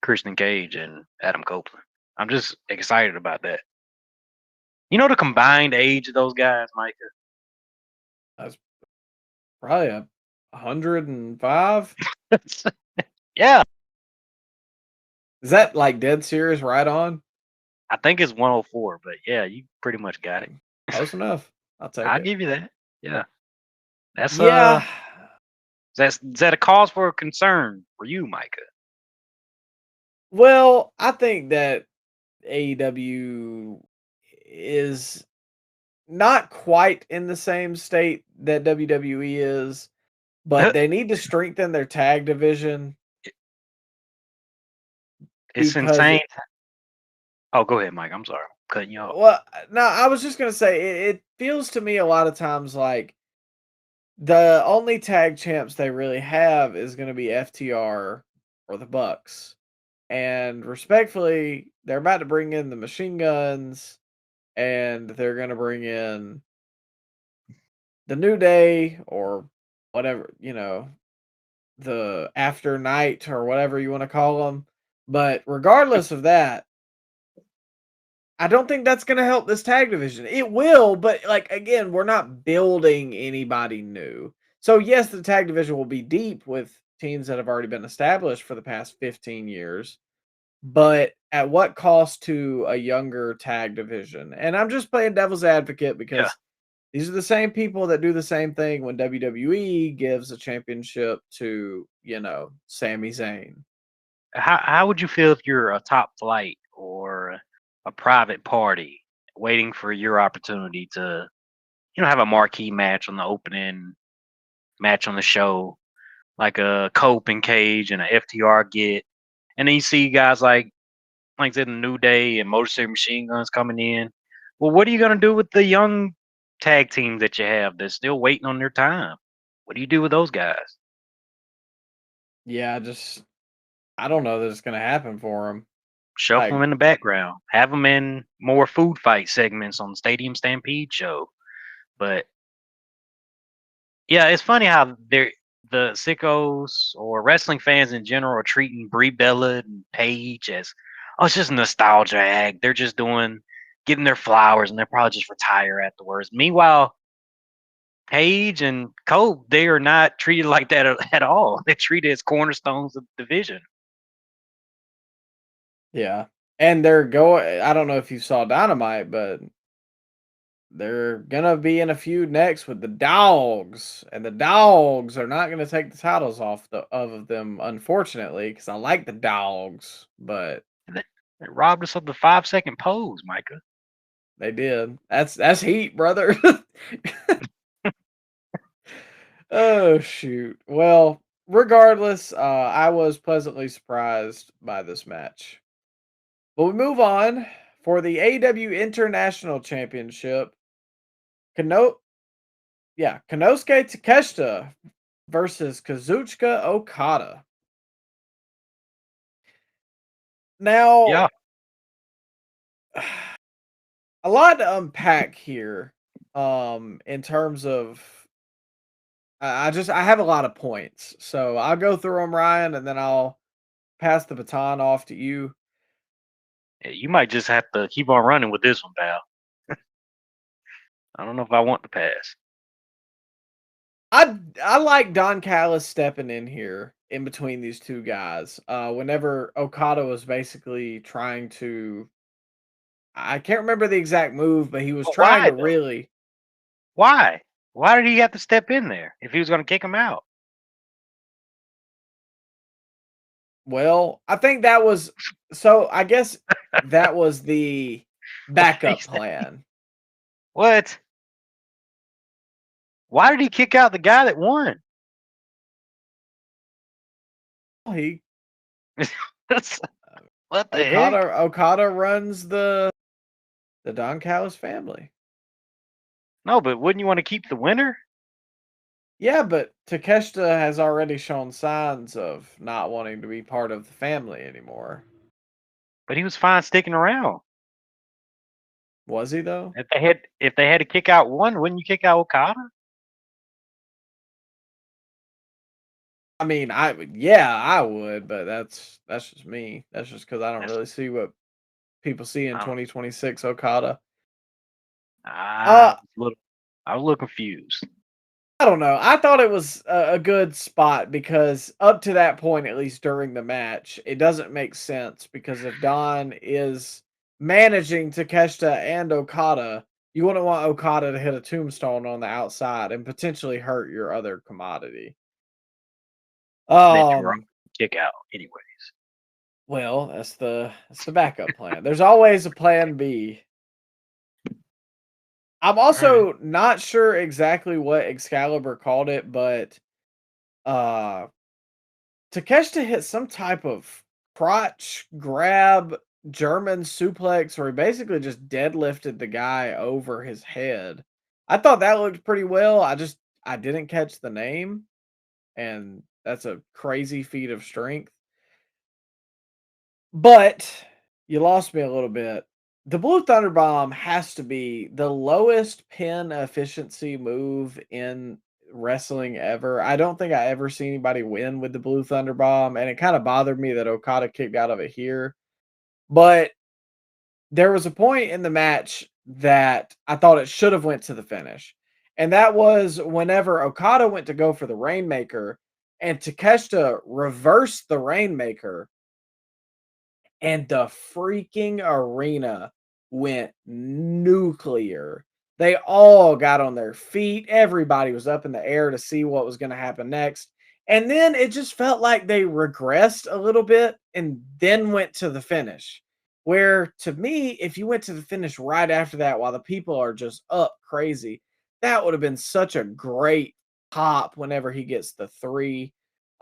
Christian Cage and Adam Copeland. I'm just excited about that. The combined age of those guys, Micah? That's probably 105. Yeah, Is that like dead serious? Right on. I think it's 104, but yeah, you pretty much got it. Close enough. I'll take I'll it. give you that. Yeah. That's Yeah. is that a cause for concern for you, Micah? Well, I think that AEW is not quite in the same state that WWE is, but they need to strengthen their tag division It's because insane. Oh, go ahead, Mike. I'm sorry. I'm cutting you off. well, no, I was just gonna say it feels to me a lot of times like the only tag champs they really have is gonna be FTR or the Bucks. And respectfully, they're about to bring in the machine guns and they're gonna bring in the New Day or whatever, the after night or whatever you want to call them. But regardless of that, I don't think that's gonna help this tag division. It will, but, like, again, we're not building anybody new. So, yes, the tag division will be deep with teams that have already been established for the past 15 years, but at what cost to a younger tag division? And I'm just playing devil's advocate Yeah. because these are the same people that do the same thing when WWE gives a championship to, Sami Zayn. How would you feel if you're a top flight or a private party waiting for your opportunity to, have a marquee match on the opening match on the show, like a Cope and Cage and a FTR get, and then you see guys like I said, the New Day and Motor City Machine Guns coming in. Well, what are you gonna do with the young tag teams that you have that's still waiting on their time? What do you do with those guys? Yeah, I don't know that it's gonna happen for them. Shuffle Like, them in the background. Have them in more food fight segments on the Stadium Stampede show. But yeah, it's funny how the sickos or wrestling fans in general are treating Brie Bella and Paige as, oh, it's just nostalgia act. They're just getting their flowers, and they'll probably just retire afterwards. Meanwhile, Paige and Cope, they are not treated like that at all. They're treated as cornerstones of the division. yeah. And they're going I don't know if you saw Dynamite, but they're gonna be in a feud next with the Dogs, and the Dogs are not gonna take the titles off of them, unfortunately, because I like the Dogs, but And they robbed us of the 5-second pose, Micah. they did. That's heat, brother. Oh shoot. Well, regardless, I was pleasantly surprised by this match. But we move on for the AEW International Championship. Kano Konosuke Takeshita versus Kazuchika Okada. Now, Yeah, a lot to unpack here. In terms of, I have a lot of points, so I'll go through them, Ryan, and then I'll pass the baton off to you. you might just have to keep on running with this one, pal. I don't know if I want to pass. I like Don Callis stepping in here in between these two guys. Whenever Okada was basically trying to, I can't remember the exact move, but he was But trying why to though? really. Why? Why did he have to step in there if he was going to kick him out? Well, I think that was so. I guess that was the He backup said, plan. what? Why did he kick out the guy that won? He What the heck? Okada runs the Don Callis family. No, but wouldn't you want to keep the winner? Yeah, but Takeshita has already shown signs of not wanting to be part of the family anymore. But he was fine sticking around. Was he though? If they had to kick out one, wouldn't you kick out Okada? I mean, yeah, I would, but that's just me. That's just because I don't That's really see what people see in I don't. 2026 Okada. I Uh, was a little, I was a little confused. I don't know. I thought it was a good spot because up to that point, at least during the match, it doesn't make sense because if Don is managing Takeshita and Okada, you wouldn't want Okada to hit a tombstone on the outside and potentially hurt your other commodity. And then throw Um, kick out anyways. well, that's the backup plan. There's always a plan B. I'm All right. also not sure exactly what Excalibur called it, but uh Takeshita hit some type of crotch grab German suplex where he basically just deadlifted the guy over his head. I thought that looked pretty well. I didn't catch the name, and that's a crazy feat of strength. But you lost me a little bit. The Blue Thunder Bomb has to be the lowest pin efficiency move in wrestling ever. I don't think I ever see anybody win with the Blue Thunder Bomb, and it kind of bothered me that Okada kicked out of it here. But there was a point in the match that I thought it should have went to the finish. And that was whenever Okada went to go for the Rainmaker and Takeshita reversed the Rainmaker and the freaking arena went nuclear. They all got on their feet. Everybody was up in the air to see what was going to happen next. And then it just felt like they regressed a little bit and then went to the finish. Where to me, if you went to the finish right after that while the people are just up crazy, that would have been such a great pop whenever he gets the 3.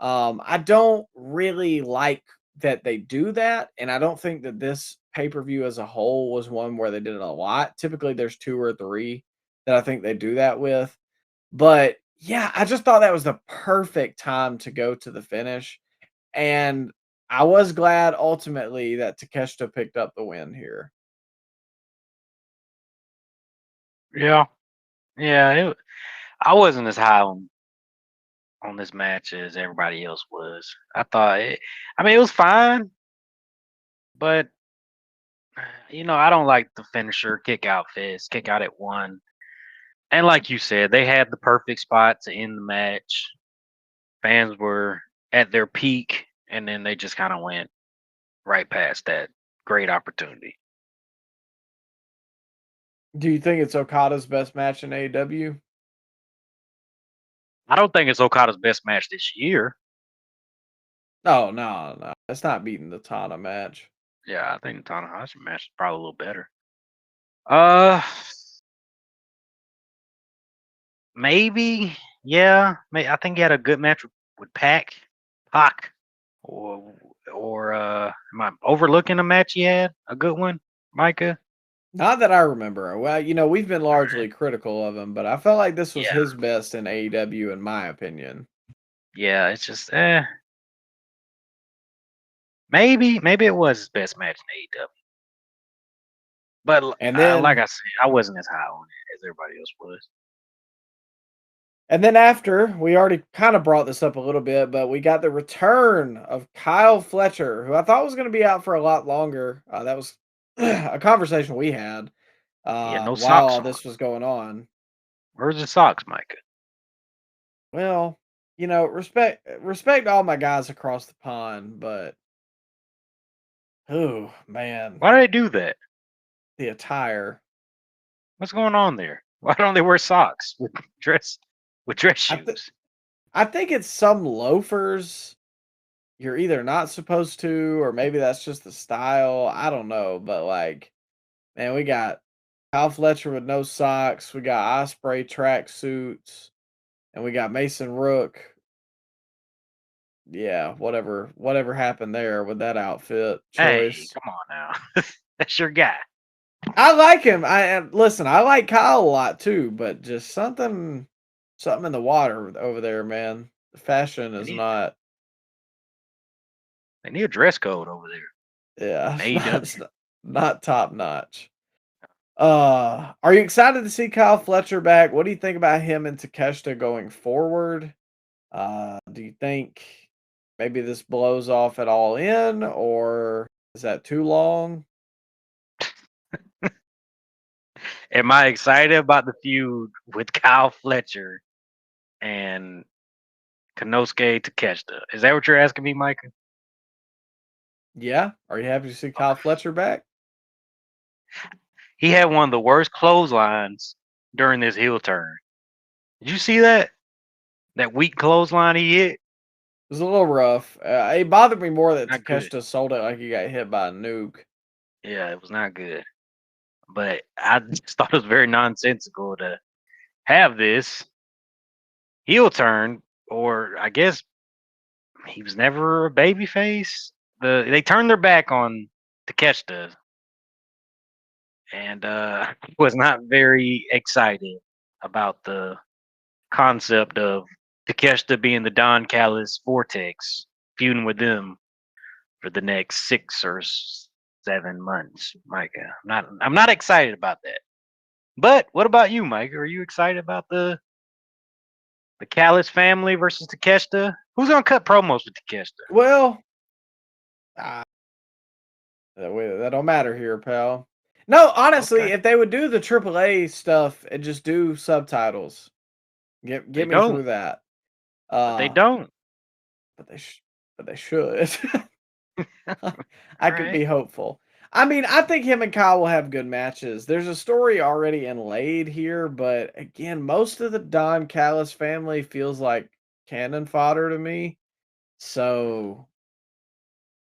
I don't really like that they do that, and I don't think that this pay-per-view as a whole was one where they did it a lot. Typically, there's 2 or 3 that I think they do that with. But, yeah, I just thought that was the perfect time to go to the finish, and I was glad ultimately that Takeshita picked up the win here. Yeah, yeah. I wasn't as high on this match as everybody else was. I thought it was fine, but I don't like the finisher kick out fist, kick out at 1. And like you said, they had the perfect spot to end the match. Fans were at their peak, and then they just kind of went right past that great opportunity. Do you think it's Okada's best match in AEW? I don't think it's Okada's best match this year. Oh, no. It's not beating the Tana match. Yeah, I think the Tanahashi match is probably a little better. Uh, maybe. Yeah, I think he had a good match with Pac, or am I overlooking a match he had? A good one, Micah? Not that I remember. Well, we've been largely critical of him, but I felt like this was Yeah, his best in AEW, in my opinion. yeah. It's just maybe it was his best match in AEW. But And like then, I said, I wasn't as high on it as everybody else was. and then after, we already kind of brought this up a little bit, but we got the return of Kyle Fletcher, who I thought was going to be out for a lot longer. That was a conversation we had He had no while socks all on. this was going on. Where's the socks, Micah? Well, respect all my guys across the pond, but oh man, Why do they do that? the attire. What's going on there? Why don't they wear socks with dress I th- shoes? I think it's some loafers you're either not supposed to, or maybe that's just the style. I don't know, but like, man, we got Kyle Fletcher with no socks. We got Osprey track suits, and we got Mason Rook. Yeah, whatever happened there with that outfit Hey, choice. come on now. That's your guy. I like him. Listen. I like Kyle a lot too, but just something in the water over there, man. The fashion They is need, not. they need a dress code over there. Yeah, AEW. it's not top notch. Are you excited to see Kyle Fletcher back? What do you think about him and Takeshita going forward? Do you think maybe this blows off at All In, or is that too long? Am I excited about the feud with Kyle Fletcher and Konosuke Takeshita? Is that what you're asking me, Micah? Yeah. Are you happy to see Kyle Fletcher back? He had one of the worst clotheslines during this heel turn. Did you see that? That weak clothesline he hit? It was a little rough. It bothered me more that Not good. Takeshita sold it like he got hit by a nuke. Yeah, it was not good. But I just thought it was very nonsensical to have this heel turn, or I guess he was never a baby face. They turned their back on Takeshita, and was not very excited about the concept of Takeshita being the Don Callis Vortex, feuding with them for the next 6 or 7 months. Micah, I'm not excited about that. But what about you, Micah? Are you excited about the Callis family versus Takeshita? Who's gonna cut promos with Takeshita? Well, ah, that don't matter here, pal. No, honestly, Okay. if they would do the AAA stuff and just do subtitles, They get me don't. through that. But they Uh, don't. but they should. All I could right. be hopeful. I mean, I think him and Kyle will have good matches. There's a story already inlaid here, but again, most of the Don Callis family feels like cannon fodder to me. So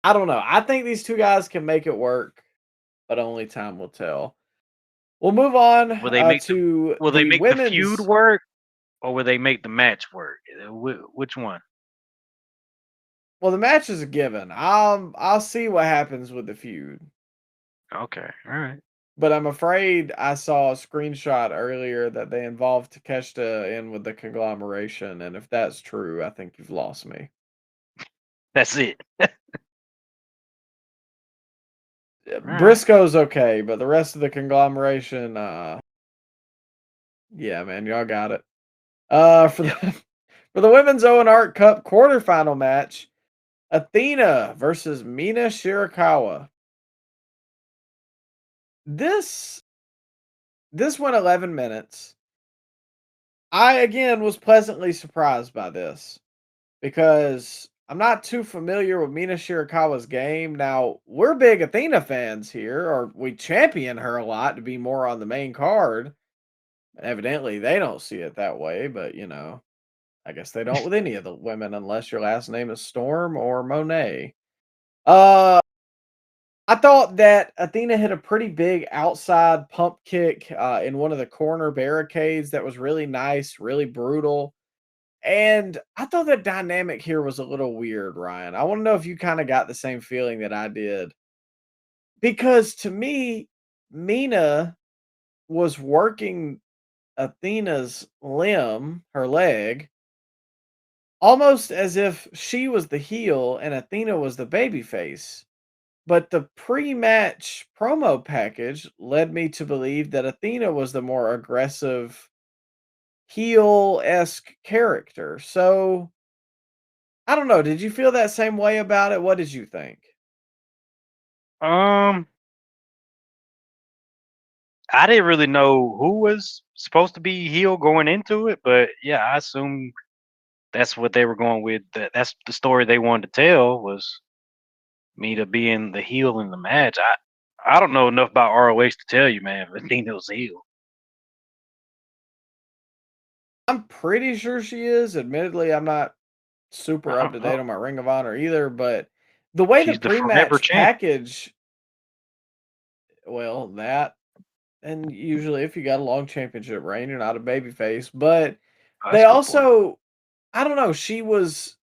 I don't know. I think these two guys can make it work, but only time will tell. We'll move on Will they make the to Will they the make the feud women's. work, or will they make the match work? Which one? Well, the match is a given. I'll see what happens with the feud. Okay. All right. But I'm afraid I saw a screenshot earlier that they involved Takeshita in with the conglomeration, and if that's true, I think you've lost me. That's it. All right. Briscoe's okay, but the rest of the conglomeration, yeah, man, y'all got it. For Yep. the for the women's Owen Hart Cup quarterfinal match, Athena versus Mina Shirakawa. This this went 11 minutes. I again was pleasantly surprised by this, because I'm not too familiar with Mina Shirakawa's game. Now, we're big Athena fans here, or we champion her a lot to be more on the main card. Evidently, they don't see it that way, but I guess they don't with any of the women unless your last name is Storm or Monet. Uh, I thought that Athena hit a pretty big outside pump kick in one of the corner barricades that was really nice, really brutal. And I thought the dynamic here was a little weird, Ryan. I want to know if you kind of got the same feeling that I did. Because to me, Mina was working Athena's limb, her leg, almost as if she was the heel and Athena was the babyface. But the pre-match promo package led me to believe that Athena was the more aggressive heel-esque character. So I don't know. Did you feel that same way about it? What did you think? Um, I didn't really know who was supposed to be heel going into it, but yeah, I assume that's what they were going with. That's the story they wanted to tell, was me to being the heel in the match. I don't know enough about ROH to tell you, man. But Athena was the heel. I'm pretty sure she is. Admittedly, I'm not super I up to don't date know. on my Ring of Honor either, but the way the She's the forever pre-match champ. package, well, that and usually if you got a long championship reign, you're not a babyface, but Oh, they that's a good point. also I don't know, she was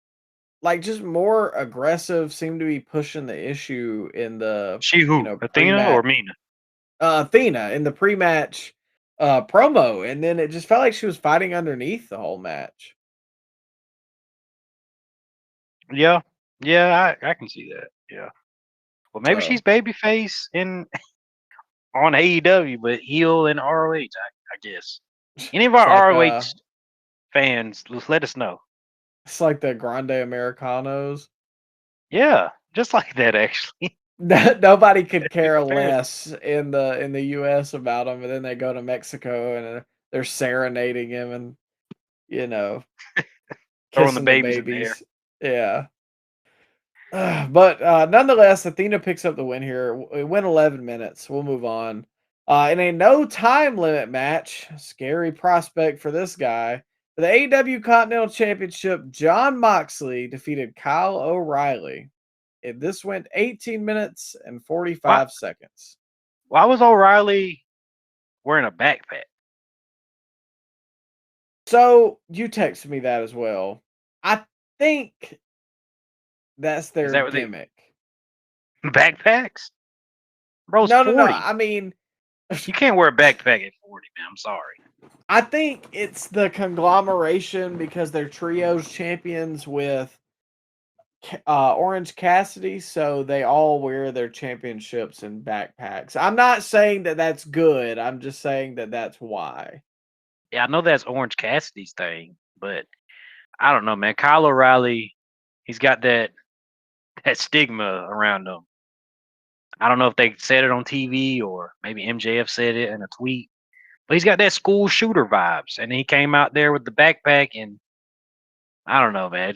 like just more aggressive, seemed to be pushing the issue in the, She who? Athena or pre-match Mina? Athena in the pre-match promo, and then it just felt like she was fighting underneath the whole match. Yeah, yeah, I can see that. Yeah. Well, maybe she's So babyface in on AEW, but heel in ROH. I guess. Any of it's our like ROH fans, let us know. it's like the Grande Americanos. Yeah, just like that actually. Nobody could Good care comparison. less in the US about them, and then they go to Mexico and they're serenading him and you know Throwing the kissing the babies in the air. babies. Yeah. But nonetheless, Athena picks up the win here. It went 11 minutes. We'll move on. In a no time limit match, scary prospect for this guy. For the AEW Continental Championship, John Moxley defeated Kyle O'Reilly. This went 18 minutes and Why 45 seconds. why was O'Reilly wearing a backpack? So you texted me that as well. I think that's Is their that what they gimmick. backpacks? Bro's No. 40. I mean, You can't wear a backpack at 40, man. I'm sorry. I think it's the conglomeration because they're trios champions with Orange Cassidy, so they all wear their championships in backpacks. I'm not saying that that's good. I'm just saying that that's why. Yeah, I know that's Orange Cassidy's thing, but I don't know, man. Kyle O'Reilly, he's got that stigma around him. I don't know if they said it on TV or maybe MJF said it in a tweet, but he's got that school shooter vibes. And he came out there with the backpack, and I don't know, man.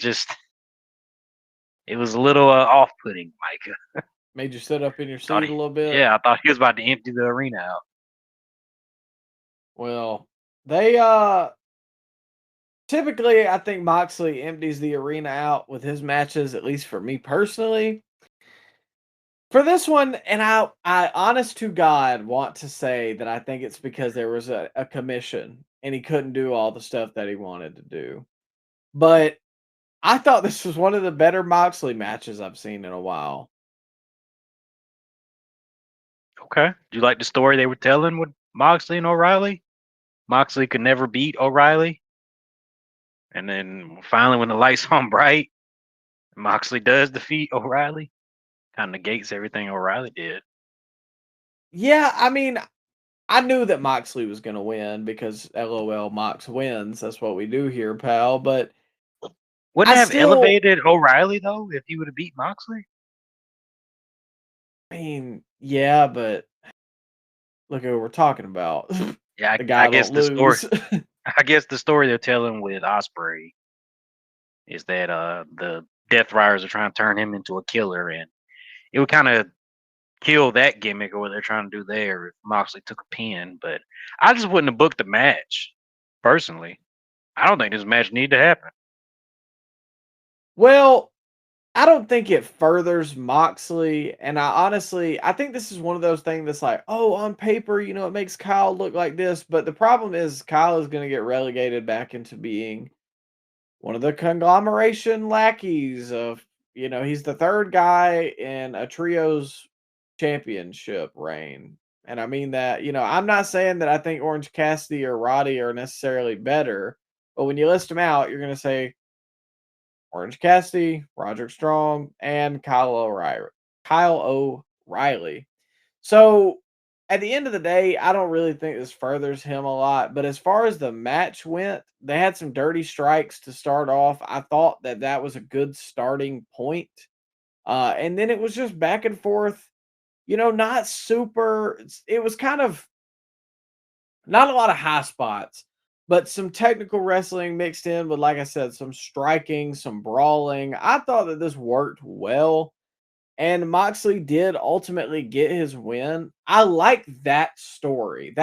It was a little off-putting, Micah. Made you sit up in your Thought seat a little bit. yeah, I thought he was about to empty the arena out. Well, they typically I think Moxley empties the arena out with his matches, at least for me personally. For this one, and I honest to God want to say that I think it's because there was a commission and he couldn't do all the stuff that he wanted to do. But I thought this was one of the better Moxley matches I've seen in a while. Okay. Do you like the story they were telling with Moxley and O'Reilly? Moxley could never beat O'Reilly. And then finally, when the lights on bright, Moxley does defeat O'Reilly. Kind of negates everything O'Reilly did. Yeah, I mean, I knew that Moxley was going to win because LOL Mox wins. That's what we do here, pal. But Wouldn't I it have still, elevated O'Reilly, though, if he would have beat Moxley? I mean, yeah, but look at what we're talking about. Yeah, The I guy guess don't the story. lose. I guess the story they're telling with Osprey is that the Death Riders are trying to turn him into a killer, and it would kind of kill that gimmick or what they're trying to do there if Moxley took a pin. But I just wouldn't have booked the match personally. I don't think this match needed to happen. Well, I don't think it furthers Moxley, and I think this is one of those things that's like, oh, on paper, it makes Kyle look like this, but the problem is Kyle is going to get relegated back into being one of the conglomeration lackeys of, he's the third guy in a trios championship reign. And I mean that, I'm not saying that I think Orange Cassidy or Roddy are necessarily better, but when you list them out, you're going to say Orange Cassidy, Roderick Strong, and Kyle O'Reilly. Kyle O'Reilly. So at the end of the day, I don't really think this furthers him a lot. But as far as the match went, they had some dirty strikes to start off. I thought that was a good starting point. And then it was just back and forth, not super. It was kind of not a lot of high spots, but some technical wrestling mixed in with, like I said, some striking, some brawling. I thought that this worked well, and Moxley did ultimately get his win. I like that story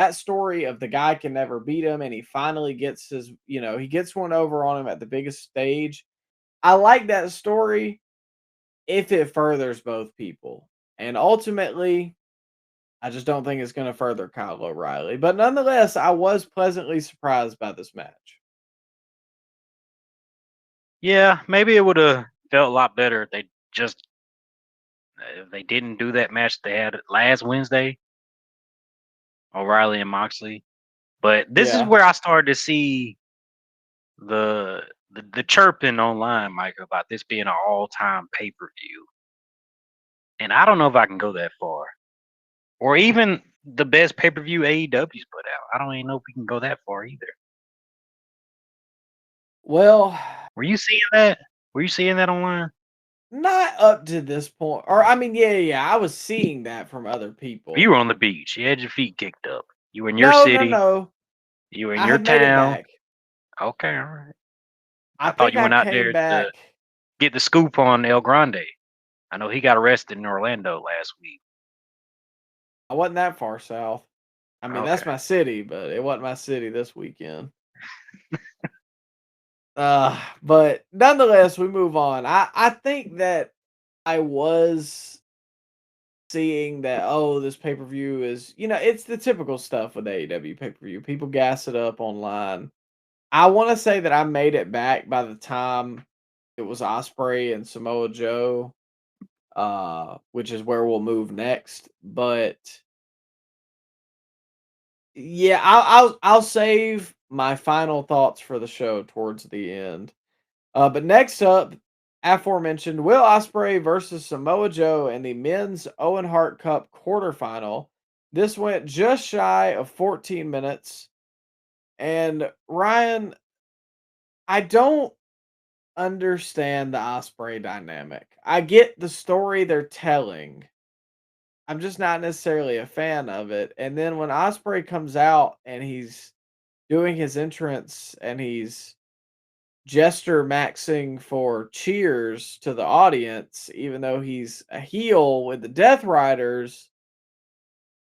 of the guy can never beat him, and he finally gets he gets one over on him at the biggest stage. I like that story if it furthers both people. And ultimately, I just don't think it's going to further Kyle O'Reilly. But nonetheless, I was pleasantly surprised by this match. Yeah, maybe it would have felt a lot better if they didn't do that match they had last Wednesday, O'Reilly and Moxley. But this is Yeah. where I started to see the chirping online, Mike, about this being an all-time pay-per-view. And I don't know if I can go that far. Or even the best pay-per-view AEW's put out. I don't even know if we can go that far either. Well, Were you seeing that? Were you seeing that online? not up to this point. Or I mean, yeah. I was seeing that from other You people. were on the beach. You had your feet kicked up. You were in your No, no, city. no. You were in I your had made it town. back. Okay, all right. I I thought think you I went out came there to back. get the scoop on El Grande. I know he got arrested in Orlando last week. I wasn't that far south. I mean, that's Okay. my city, but it wasn't my city this weekend. But nonetheless, we move on. I think that I was seeing that, oh, this pay-per-view is, it's the typical stuff with AEW pay-per-view. People gas it up online. I want to say that I made it back by the time it was Osprey and Samoa Joe, which is where we'll move next. But yeah, I'll save my final thoughts for the show towards the end. But next up, aforementioned Will Ospreay versus Samoa Joe in the men's Owen Hart Cup quarterfinal. This went just shy of 14 minutes. And Ryan, I don't understand the Ospreay dynamic. I get the story they're telling, I'm just not necessarily a fan of it. And then when Osprey comes out and he's doing his entrance and he's gesture maxing for cheers to the audience, even though he's a heel with the Death Riders,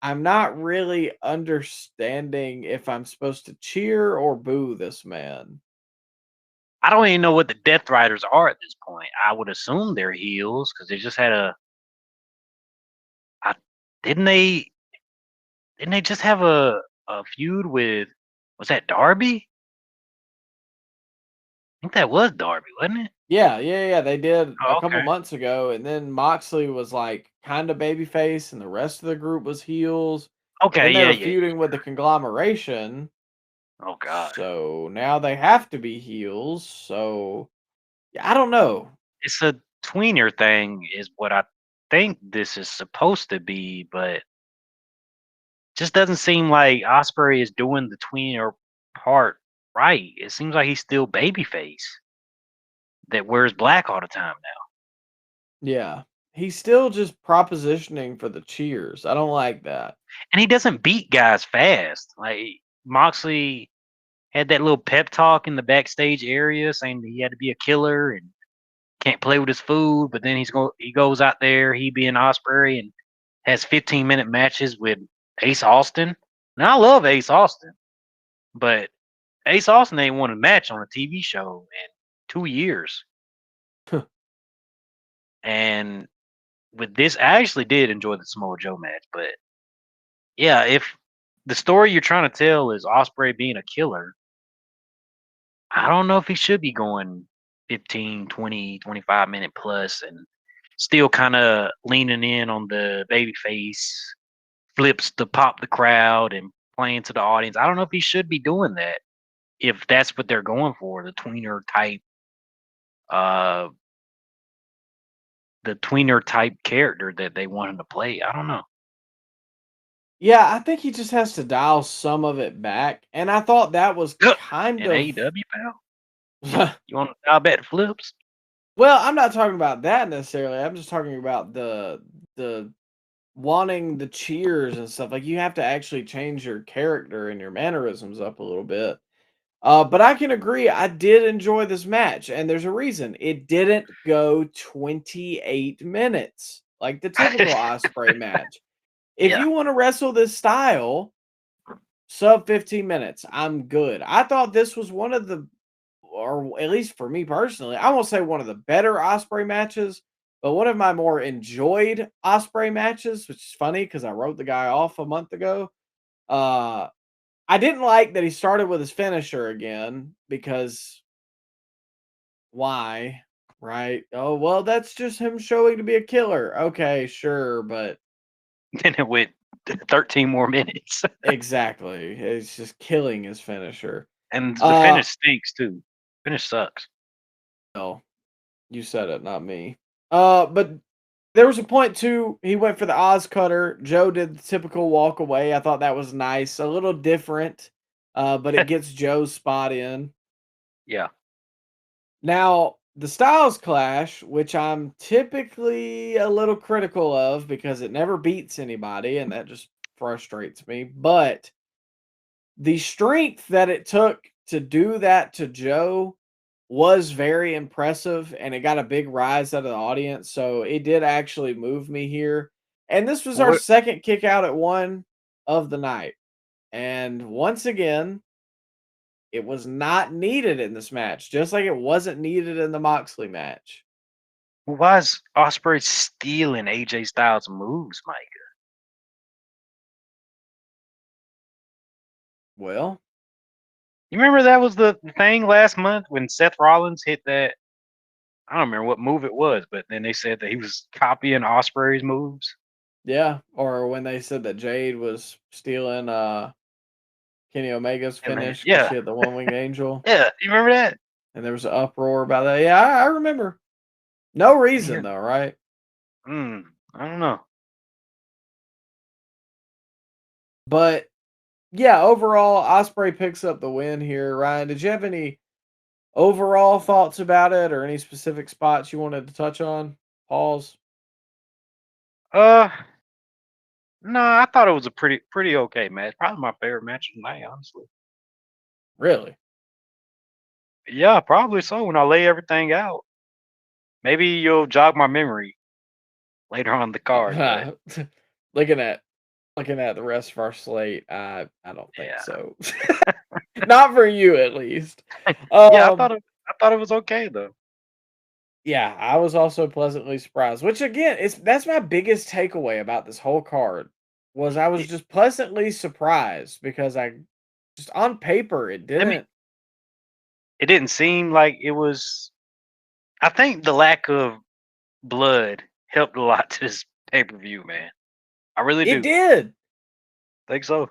I'm not really understanding if I'm supposed to cheer or boo this man. I don't even know what the Death Riders are at this point. I would assume they're heels because they just had I, didn't they? Didn't they just have a feud with? Was that Darby? I think that was Darby, wasn't it? Yeah, they did a Oh, couple okay. months ago, and then Moxley was like kind of babyface, and the rest of the group was heels. Okay, Then they yeah, were yeah, yeah. feuding with the conglomeration, Oh God, so now they have to be heels. So yeah, I don't know. it's a tweener thing, is what I think this is supposed to be, but just doesn't seem like Osprey is doing the tweener part right. It seems like he's still babyface that wears black all the time now, Yeah, he's still just propositioning for the cheers. I don't like that. and he doesn't beat guys fast. Like Moxley had that little pep talk in the backstage area saying that he had to be a killer and can't play with his food, but then he goes out there, he being Osprey, and has 15-minute matches with Ace Austin. Now I love Ace Austin, but Ace Austin ain't won a match on a TV show in 2 years. And with this, I actually did enjoy the Samoa Joe match, but yeah, if the story you're trying to tell is Osprey being a killer, I don't know if he should be going 15, 20, 25-minute plus and still kind of leaning in on the baby face flips to pop the crowd and playing to the audience. I don't know if he should be doing that if that's what they're going for, uh the tweener type character that they want him to play. I don't know. Yeah, I think he just has to dial some of it back, and I thought that was Ugh, kind in of AEW, pal? You want to dial back flips? well, I'm not talking about that necessarily. I'm just talking about the wanting the cheers and stuff. Like you have to actually change your character and your mannerisms up a little bit. But I can agree. I did enjoy this match, and there's a reason. It didn't go 28 minutes like the typical Osprey match. If Yeah. you want to wrestle this style, sub 15 minutes, I'm good. I thought this was one of the, or at least for me personally, I won't say one of the better Osprey matches, but one of my more enjoyed Osprey matches, which is funny because I wrote the guy off a month ago. Uh, I didn't like that he started with his finisher again because why? Right? Oh, well, that's just him showing to be a killer. Okay, sure, but Then it went 13 more minutes. exactly. It's just killing his finisher. And the Uh, finish stinks too. Finish sucks. no, you said it, not me. But there was a point too, he went for the Oz cutter. Joe did the typical walk away. I thought that was nice, a little different, but it gets Joe's spot in. Yeah. Now, the Styles Clash, which I'm typically a little critical of because it never beats anybody, and that just frustrates me. But the strength that it took to do that to Joe was very impressive, and it got a big rise out of the audience. So it did actually move me here. And this was our What second kick out at one of the night. And once again, it was not needed in this match, just like it wasn't needed in the Moxley match. why is Osprey stealing AJ Styles moves, Mike? Well, You remember that was the thing last month when Seth Rollins hit that, I don't remember what move it was, but then they said that he was copying Osprey's moves. yeah. Or when they said that Jade was stealing Kenny Omega's And then, finish because yeah, she had the one winged angel. yeah, you remember that? And there was an uproar about that. Yeah, I remember. No And reason here, though, right? I don't know. But yeah, overall, Osprey picks up the win here. Ryan, did you have any overall thoughts about it or any specific spots you wanted to touch on? Pause. Uh, No, I thought it was a pretty okay match. Probably my favorite match of the night, honestly. Really? Yeah, probably so. When I lay everything out, maybe you'll jog my memory later on the card. But looking at looking at the rest of our slate, I don't think yeah, so. Not for you, at least. yeah, Um, I thought it was okay though. yeah, I was also pleasantly surprised. Which again, that's my biggest takeaway about this whole card was I was It, just pleasantly surprised because I just on paper it I mean, didn't. it didn't seem like it was. I think the lack of blood helped a lot to this pay per view, man. I really It do did. think so.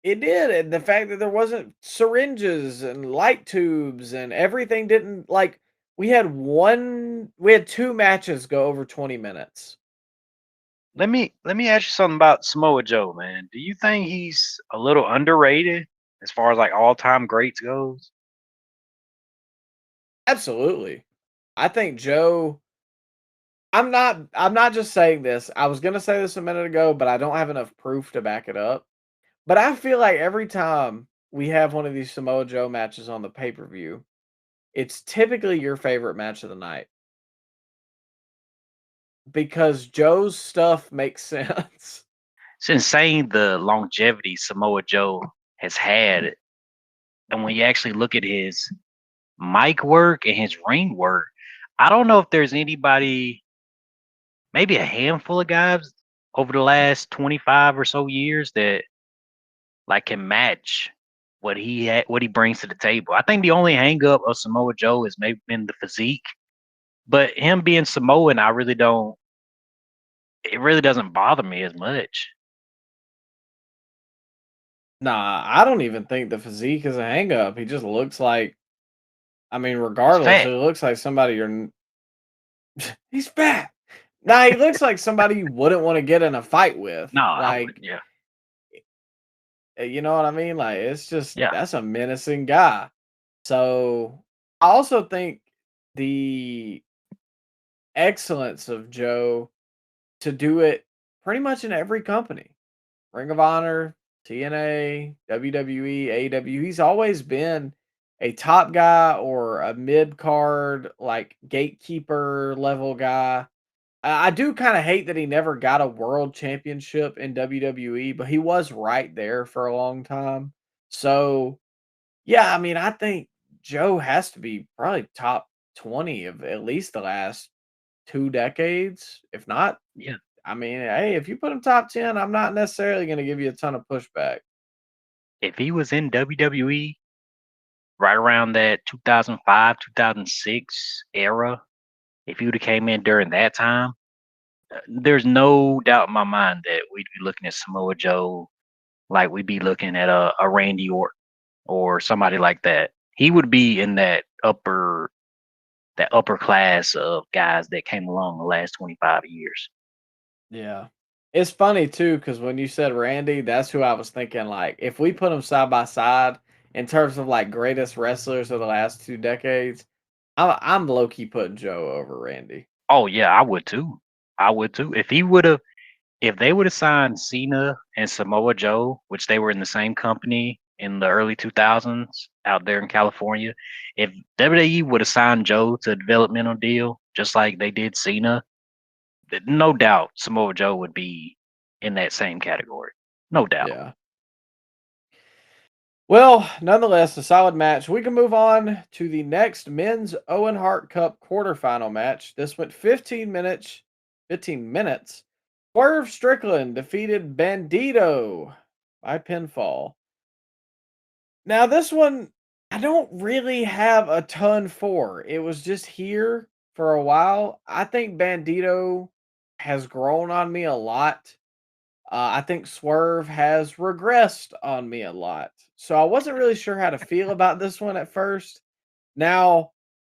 It did, and the fact that there wasn't syringes and light tubes and everything didn't like we had 2 matches go over 20 minutes. Let me ask you something about Samoa Joe, man. Do you think he's a little underrated as far as like all time greats goes? Absolutely. I think Joe I'm not just saying this. I was gonna say this a minute ago, but I don't have enough proof to back it up. But I feel like every time we have one of these Samoa Joe matches on the pay-per-view, it's typically your favorite match of the night because Joe's stuff makes sense. It's insane the longevity Samoa Joe has had, and when you actually look at his mic work and his ring work, I don't know if there's anybody, maybe a handful of guys over the last 25 or so years that like can match what he brings to the table. I think the only hang up of Samoa Joe has maybe been the physique, but him being Samoan, I really don't. It really doesn't bother me as much. Nah, I don't even think the physique is a hang up. He just looks like I mean, He's regardless, fat. it looks like somebody he's fat. Nah, he looks like somebody you wouldn't want to get in a fight with. No, I Like, wouldn't. Yeah, you know what I mean? Like, it's just yeah, that's a menacing guy. So, I also think the excellence of Joe to do it pretty much in every company. Ring of Honor, TNA, WWE, AEW. He's always been a top guy or a mid card, like gatekeeper level guy. I do kind of hate that he never got a world championship in WWE, but he was right there for a long time. So, yeah, I mean, I think Joe has to be probably top 20 of at least the last 2 decades, if not yeah. I mean, hey, if you put him top 10, I'm not necessarily gonna give you a ton of pushback. If he was in WWE right around that 2005, 2006 era, if he would have came in during that time, there's no doubt in my mind that we'd be looking at Samoa Joe like we'd be looking at a Randy Orton or somebody like that. He would be in that upper class of guys that came along the last 25 years. Yeah. It's funny too, because when you said Randy, that's who I was thinking. Like, if we put them side by side in terms of like greatest wrestlers of the last 2 decades, I'm low key putting Joe over Randy. Oh yeah, I would too. I would too. If they would have signed Cena and Samoa Joe, which they were in the same company in the early 2000s out there in California, if WWE would have signed Joe to a developmental deal, just like they did Cena, no doubt Samoa Joe would be in that same category. No doubt. Yeah. Well, nonetheless, a solid match. We can move on to the next men's Owen Hart Cup quarterfinal match. This went 15 minutes. 15 minutes. Swerve Strickland defeated Bandito by pinfall. Now, this one, I don't really have a ton for. It was just here for a while. I think Bandito has grown on me a lot. I think Swerve has regressed on me a lot. So I wasn't really sure how to feel about this one at first. Now,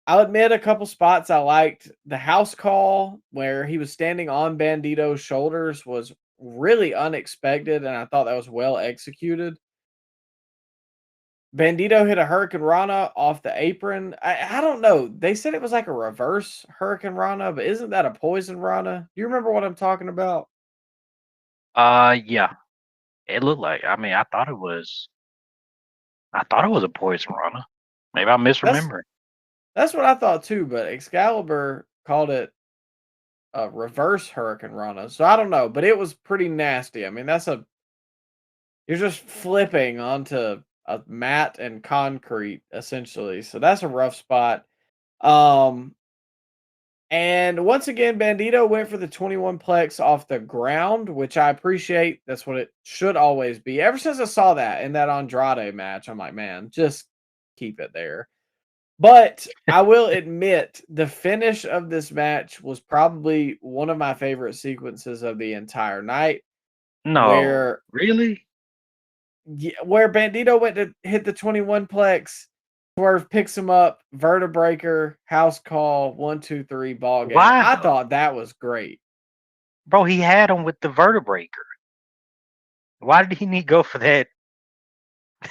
I'll admit a couple spots I liked. The house call where he was standing on Bandito's shoulders was really unexpected, and I thought that was well executed. Bandito hit a Hurricane Rana off the apron. I don't know. They said it was like a reverse Hurricane Rana, but isn't that a poison Rana? Do you remember what I'm talking about? Yeah. It looked like. I mean, I thought it was. I thought it was a poison rana. Maybe I'm That's misremembering. that's what I thought too, but Excalibur called it a reverse Hurricane Rana. So I don't know, but it was pretty nasty. I mean, you're just flipping onto a mat and concrete essentially. So that's a rough spot. Um and once again, Bandito went for the 21 plex off the ground, which I appreciate. That's what it should always be. Ever since I saw that in that Andrade match, I'm like, man, just keep it there. But I will admit the finish of this match was probably one of my favorite sequences of the entire night No, where really? where Bandito went to hit the 21 plex, Swerve picks him up, vertebreaker, house call, 1, 2, 3 ball game. Why I though, thought that was great. bro? He had him with the vertebraker. Why did he need to go for that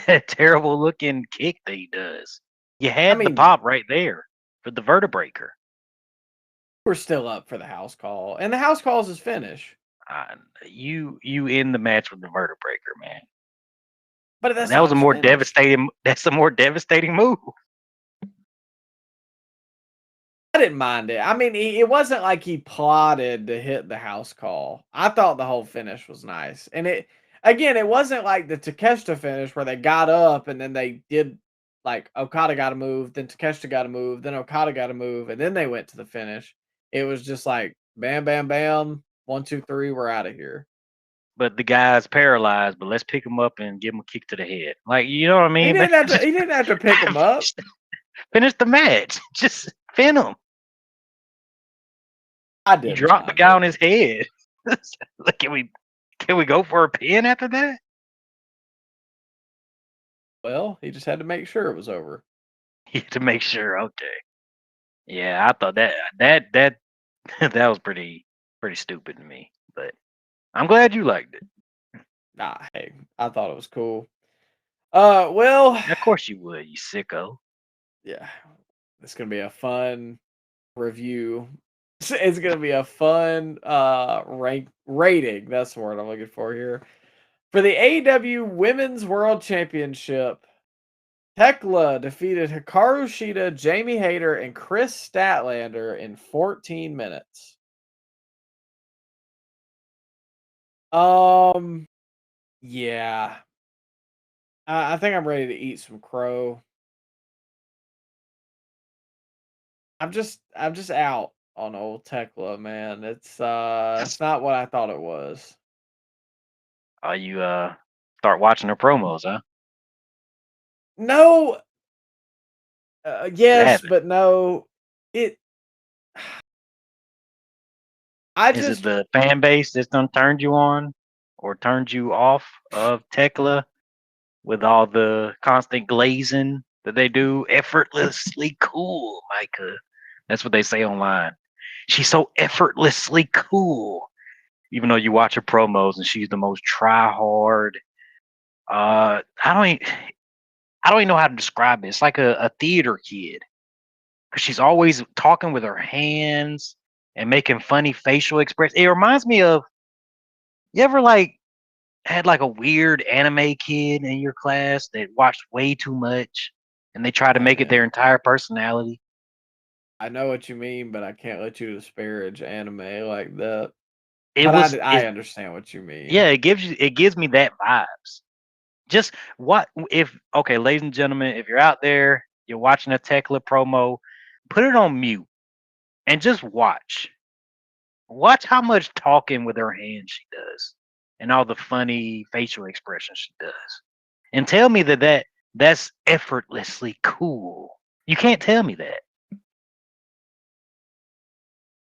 that terrible looking kick that he does? You I had the mean, pop right there for the vertebraker. we're still up for the house call, and the house call is his finish. You in the match with the vertebraker, man. But And that's that not was a his more finish. devastating. That's a more devastating move. I didn't mind it. I mean, it wasn't like he plotted to hit the house call. I thought the whole finish was nice. And it wasn't like the Takeshita finish where they got up and then they did like Okada got to move, then Takeshita got to move, then Okada got to move, and then they went to the finish. It was just like bam, bam, bam, 1, 2, 3, we're out of here. But the guy's paralyzed. But let's pick him up and give him a kick to the head. Like, you know what I He mean? didn't have to. He didn't have to pick him up. Finish the match. Just pin him. I You didn't drop the mind guy it. on his head. Like, can we go for a pin after that? Well, he just had to make sure it was over. To make sure. Okay. Yeah, I thought that that was pretty stupid to me. But I'm glad you liked it. Nah, hey, I thought it was cool. Well, Of course you would, you sicko. yeah, it's gonna be a fun review. It's gonna be a fun rating. That's the word I'm looking for here. For the AEW Women's World Championship, Tekla defeated Hikaru Shida, Jamie Hayter, and Chris Statlander in 14 minutes. Um, yeah, I think I'm ready to eat some crow. I'm just out on old Tekla, man. It's not what I thought it was. You start watching her promos, huh? No, What yes, happened? but no. It I Is it just the fan base that's done turned you on or turned you off of Tekla with all the constant glazing that they do? Effortlessly cool, Micah. That's what they say online. She's so effortlessly cool. Even though you watch her promos and she's the most try hard. I don't even know how to describe it. It's like a theater kid because she's always talking with her hands and making funny facial expressions. It reminds me of, you ever like had like a weird anime kid in your class that watched way too much and they try to oh make it their man, entire personality? I know what you mean, but I can't let you disparage anime like that. It But was I it understand what you Yeah, mean. it gives me that vibes. Just what if Okay, ladies and gentlemen, if you're out there, you're watching a Tekla promo, put it on mute and just watch. Watch how much talking with her hands she does and all the funny facial expressions she does. And tell me that's effortlessly cool. You can't tell me that.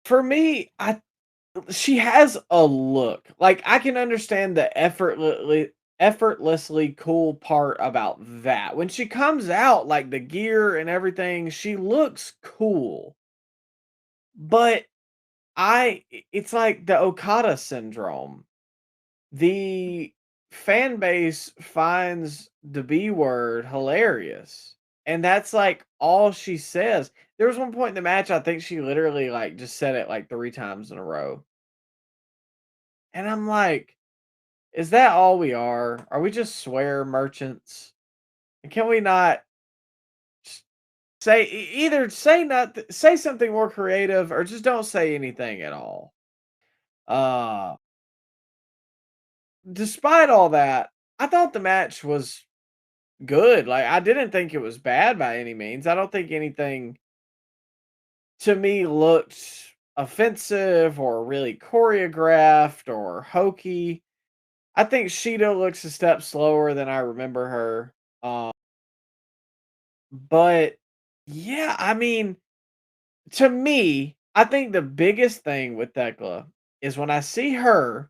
For me, I she has a look. Like I can understand the effortlessly cool part about that. When she comes out, like the gear and everything, she looks cool. But it's like the Okada syndrome. The fan base finds the B word hilarious. And that's like all she says. There was one point in the match, I think she literally like just said it like 3 times in a row. And I'm like, Is that all we are? Are we just swear merchants? And can we not s- say either say something more creative or just don't say anything at all? Uh Despite all that, I thought the match was good. Like I didn't think it was bad by any means. I don't think anything to me looked offensive or really choreographed or hokey. I think Sheeta looks a step slower than I remember her. But yeah, I mean, to me, I think the biggest thing with Thekla is when I see her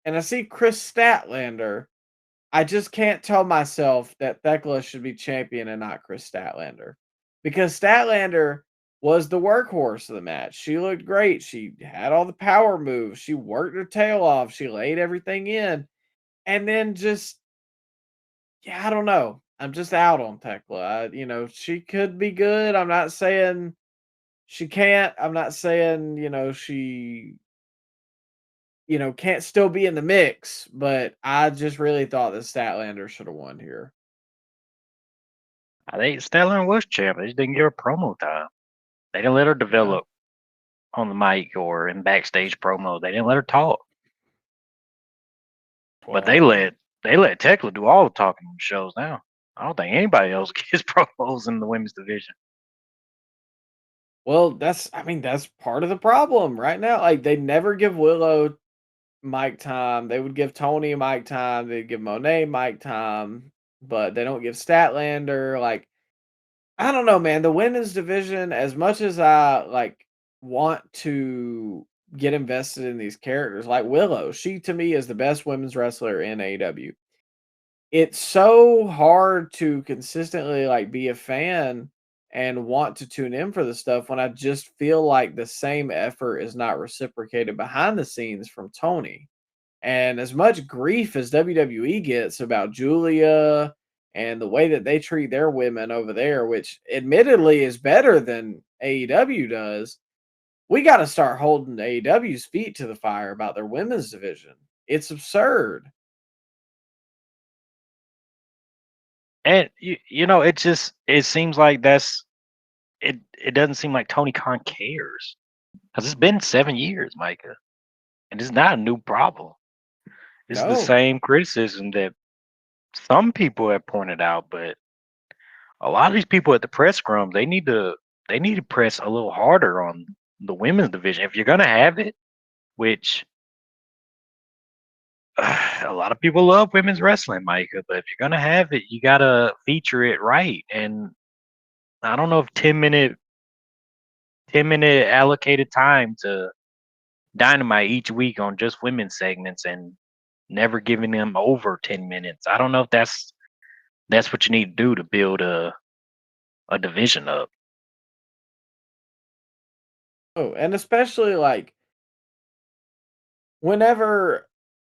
and I see Chris Statlander, I just can't tell myself that Thekla should be champion and not Chris Statlander. Because Statlander was the workhorse of the match. She looked great. She had all the power moves. She worked her tail off. She laid everything in. And then just, yeah, I don't know. I'm just out on Thekla. She could be good. I'm not saying she can't. I'm not saying, she can't still be in the mix, but I just really thought that Statlander should have won here. I think Stellar was champ. They just didn't give her promo time. They didn't let her Yeah. develop on the mic or in backstage promo. They didn't let her talk. But Well, I mean, they let Tekla do all the talking on the shows now. I don't think anybody else gets promos in the women's division. well, that's part of the problem right now. Like they never give Willow mic time. They would give Tony mic time. They'd give Monet mic time, but they don't give Statlander. Like I don't know, man. The women's division, as much as I like want to get invested in these characters, like Willow, she to me is the best women's wrestler in AEW. It's so hard to consistently like be a fan and want to tune in for the stuff when I just feel like the same effort is not reciprocated behind the scenes from Tony. And as much grief as WWE gets about Julia and the way that they treat their women over there, which admittedly is better than AEW does, we got to start holding AEW's feet to the fire about their women's division. It's absurd. And it seems like it doesn't seem like Tony Khan cares because it's been 7 years, Micah, and it's not a new problem. This is the No. same criticism that some people have pointed out, but a lot of these people at the press scrum they need to press a little harder on the women's division if you're gonna have it, which a lot of people love women's wrestling, Micah, but if you're gonna have it, you gotta feature it right. And I don't know if 10-minute allocated time to Dynamite each week on just women's segments and never giving them over 10 minutes. I don't know if that's what you need to do to build a division up. Oh, and especially like whenever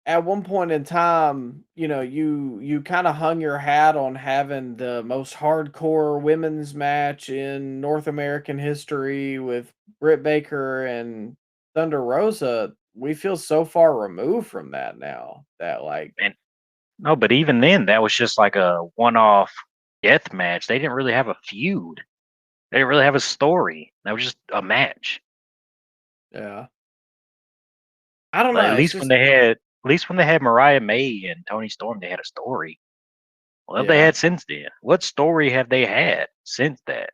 at one point in time, you kind of hung your hat on having the most hardcore women's match in North American history with Britt Baker and Thunder Rosa. We feel so far removed from that now that like And no, but even then, that was just like a one-off death match. They didn't really have a feud. They didn't really have a story. That was just a match. yeah. I don't But know. It's just at least when they had Mariah May and Tony Storm, they had a story. What have they yeah. had since then? What story have they had since that?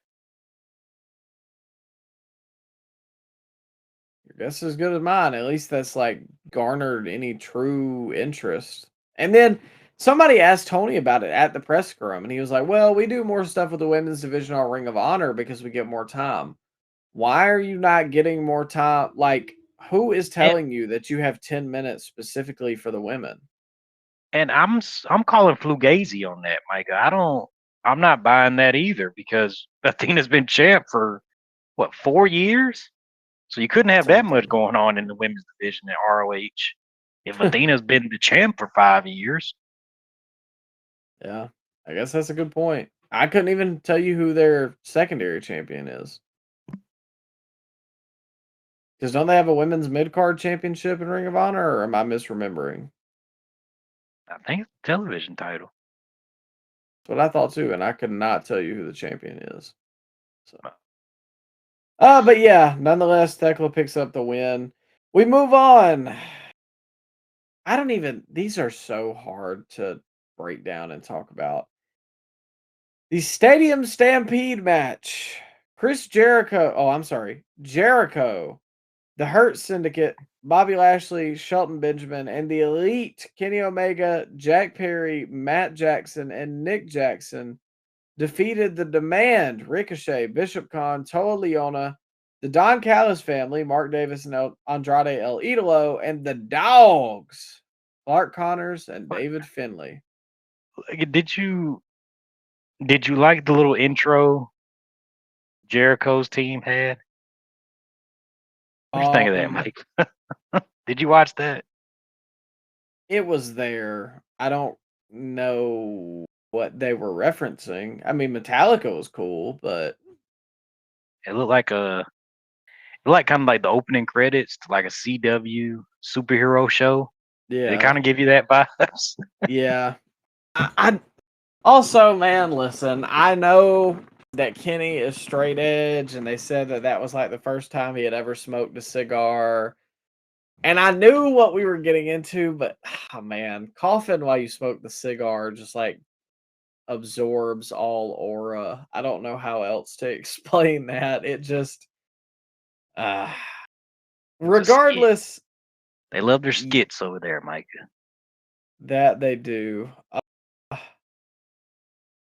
Your guess is as good as mine. At least that's like garnered any true interest. And then somebody asked Tony about it at the press scrum, and he was like, "Well, we do more stuff with the women's division on Ring of Honor because we get more time. Why are you not getting more time? Like, who is And telling you that you have 10 minutes specifically for the women?" and I'm calling Fugazi on that, Micah. I'm not buying that either because Athena's been champ for what 4 years. So you couldn't have that much Something. going on in the women's division at ROH if Athena's been the champ for 5 years. Yeah, I guess that's a good point. I couldn't even tell you who their secondary champion is. Because don't they have a women's mid card championship in Ring of Honor, or am I misremembering? I think it's a television title. That's what I thought too, and I could not tell you who the champion is. So, Uh, but yeah, nonetheless, Thekla picks up the win. We move on. I don't even. These are so hard to break down and talk about. The Stadium Stampede match. Chris Jericho. Oh, I'm sorry. Jericho, the Hurt Syndicate, Bobby Lashley, Shelton Benjamin, and the Elite Kenny Omega, Jack Perry, Matt Jackson, and Nick Jackson defeated the Demand, Ricochet, Bishop Khan, Toa Leona, the Don Callis family, Mark Davis and Andrade El Idolo, and the Dogs, Clark Connors and but, David Finlay. did you like the little intro Jericho's team had? What do you think of that, Mike? Did you watch that? It was there. I don't know what they were referencing. I mean, Metallica was cool, but It looked like kind of like the opening credits to like a CW superhero show. Did it yeah, kind of give you that vibes? yeah. I also, man, listen, I know that Kenny is straight edge, and they said that that was like the first time he had ever smoked a cigar. And I knew what we were getting into, but oh, man, coughing while you smoke the cigar just like absorbs all aura. I don't know how else to explain that. It just, uh, It's a skit. regardless, They love their y- skits over there, Micah. that they do.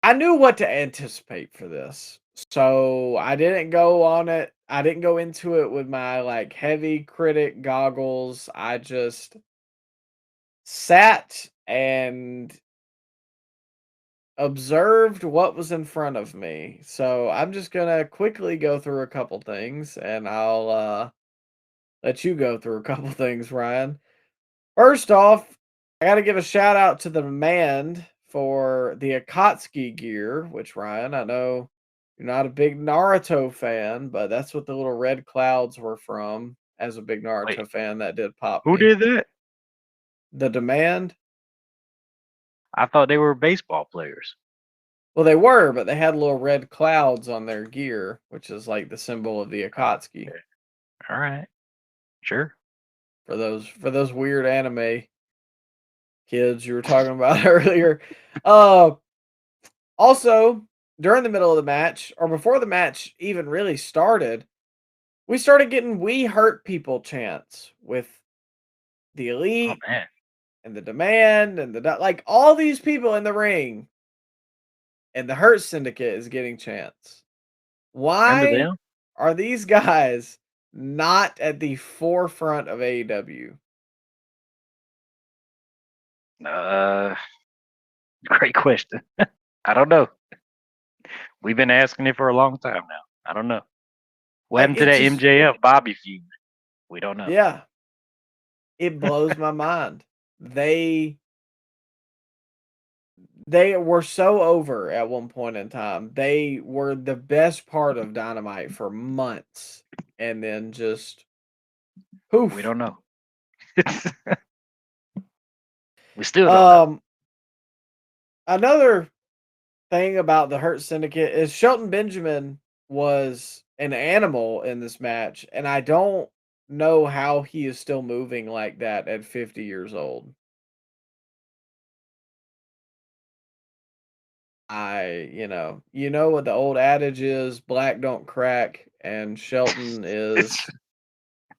I knew what to anticipate for this. So I didn't go on it. I didn't go into it with my like heavy critic goggles. I just sat and observed what was in front of me. So I'm just going to quickly go through a couple things and I'll let you go through a couple things, Ryan. First off, I got to give a shout out to the Demand for the Akatsuki gear, which Ryan, I know you're not a big Naruto fan, but that's what the little red clouds were from. As a big Wait, Naruto fan, that did pop who me. did that? The Demand, I thought they were baseball players. well, they were, but they had little red clouds on their gear, which is like the symbol of the Akatsuki Okay. All right, sure. for those weird anime kids you were talking about earlier. Uh, Also, during the middle of the match, or before the match even really started, we started getting "We Hurt People" chants with the Oh Elite man, and the Demand and like all these people in the ring, and the Hurt Syndicate is getting chants. remember Why them? are these guys not at the forefront of AEW? Uh, Great question. I don't know. We've been asking it for a long time now. I don't know. What Like happened to it that just, MJF Bobby feud? We don't know. yeah, it blows my mind. They They were so over at one point in time. They were the best part of Dynamite for months, and then just We poof. don't know. We still don't know. Um, Another thing about the Hurt Syndicate is Shelton Benjamin was an animal in this match, and I don't know how he is still moving like that at 50 years old. You know what the old adage is, black don't crack, and Shelton is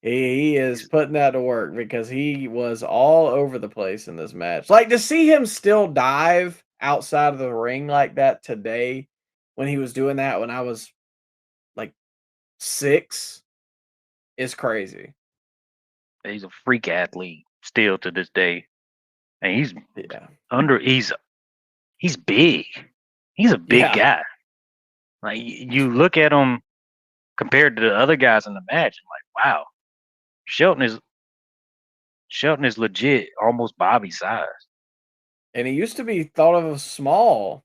he is He's putting that to work because he was all over the place in this match. Like to see him still dive outside of the ring like that today when he was doing that when I was like 6 is crazy. he's a freak athlete still to this day, and Yeah. under. He's big. He's a big Yeah. guy. Like you look at him compared to the other guys in the match, and like, wow, Shelton is Shelton is legit almost Bobby size. And he used to be thought of as small.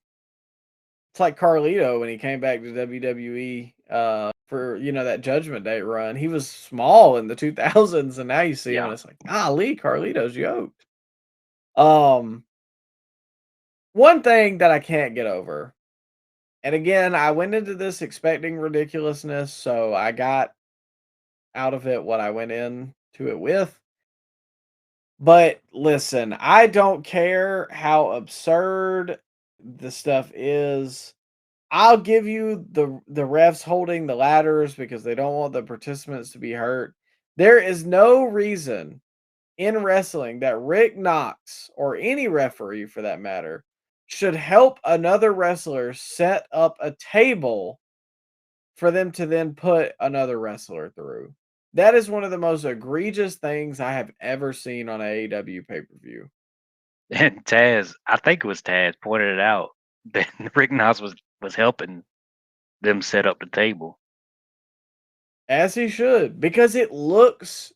It's like Carlito when he came back to WWE for that Judgment Day run. He was small in the 2000s, and now you see him Yeah, and it's like, golly, Carlito's yoked. Um One thing that I can't get over, and again, I went into this expecting ridiculousness, so I got out of it what I went into it with. But listen, I don't care how absurd the stuff is. I'll give you the refs holding the ladders because they don't want the participants to be hurt. There is no reason in wrestling that Rick Knox or any referee for that matter should help another wrestler set up a table for them to then put another wrestler through. That is one of the most egregious things I have ever seen on a AEW pay-per-view. And Taz, I think it was Taz, pointed it out that Rick Knox was helping them set up the table. As he should, because it looks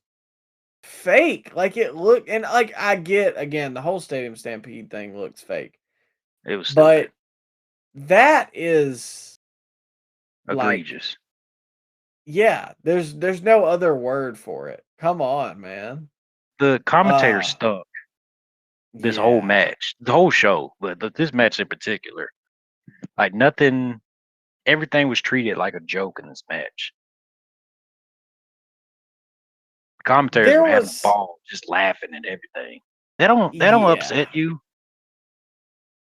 fake. Like I get again the whole Stadium Stampede thing looks fake. It was stupid, But that is like egregious. yeah, there's no other word for it. Come on, man. The commentator Uh stuck this whole yeah. match, the whole show, but this match in particular, like nothing, everything was treated like a joke in this match. Commentators There were having a was ball, just laughing and everything. They don't yeah. upset you.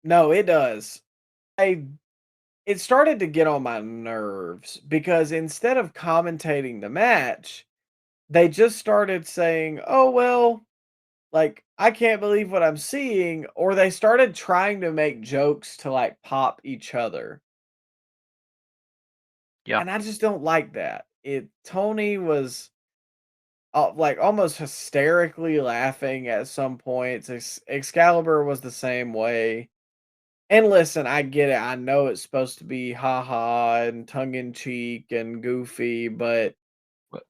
No, it does. I It started to get on my nerves because instead of commentating the match, they just started saying, "Oh well, like I can't believe what I'm seeing," or they started trying to make jokes to like pop each other. Yeah, And I just don't like that. Tony was like almost hysterically laughing at some points. Excalibur was the same way. And listen, I get it. I know it's supposed to be haha and tongue in cheek and goofy, but but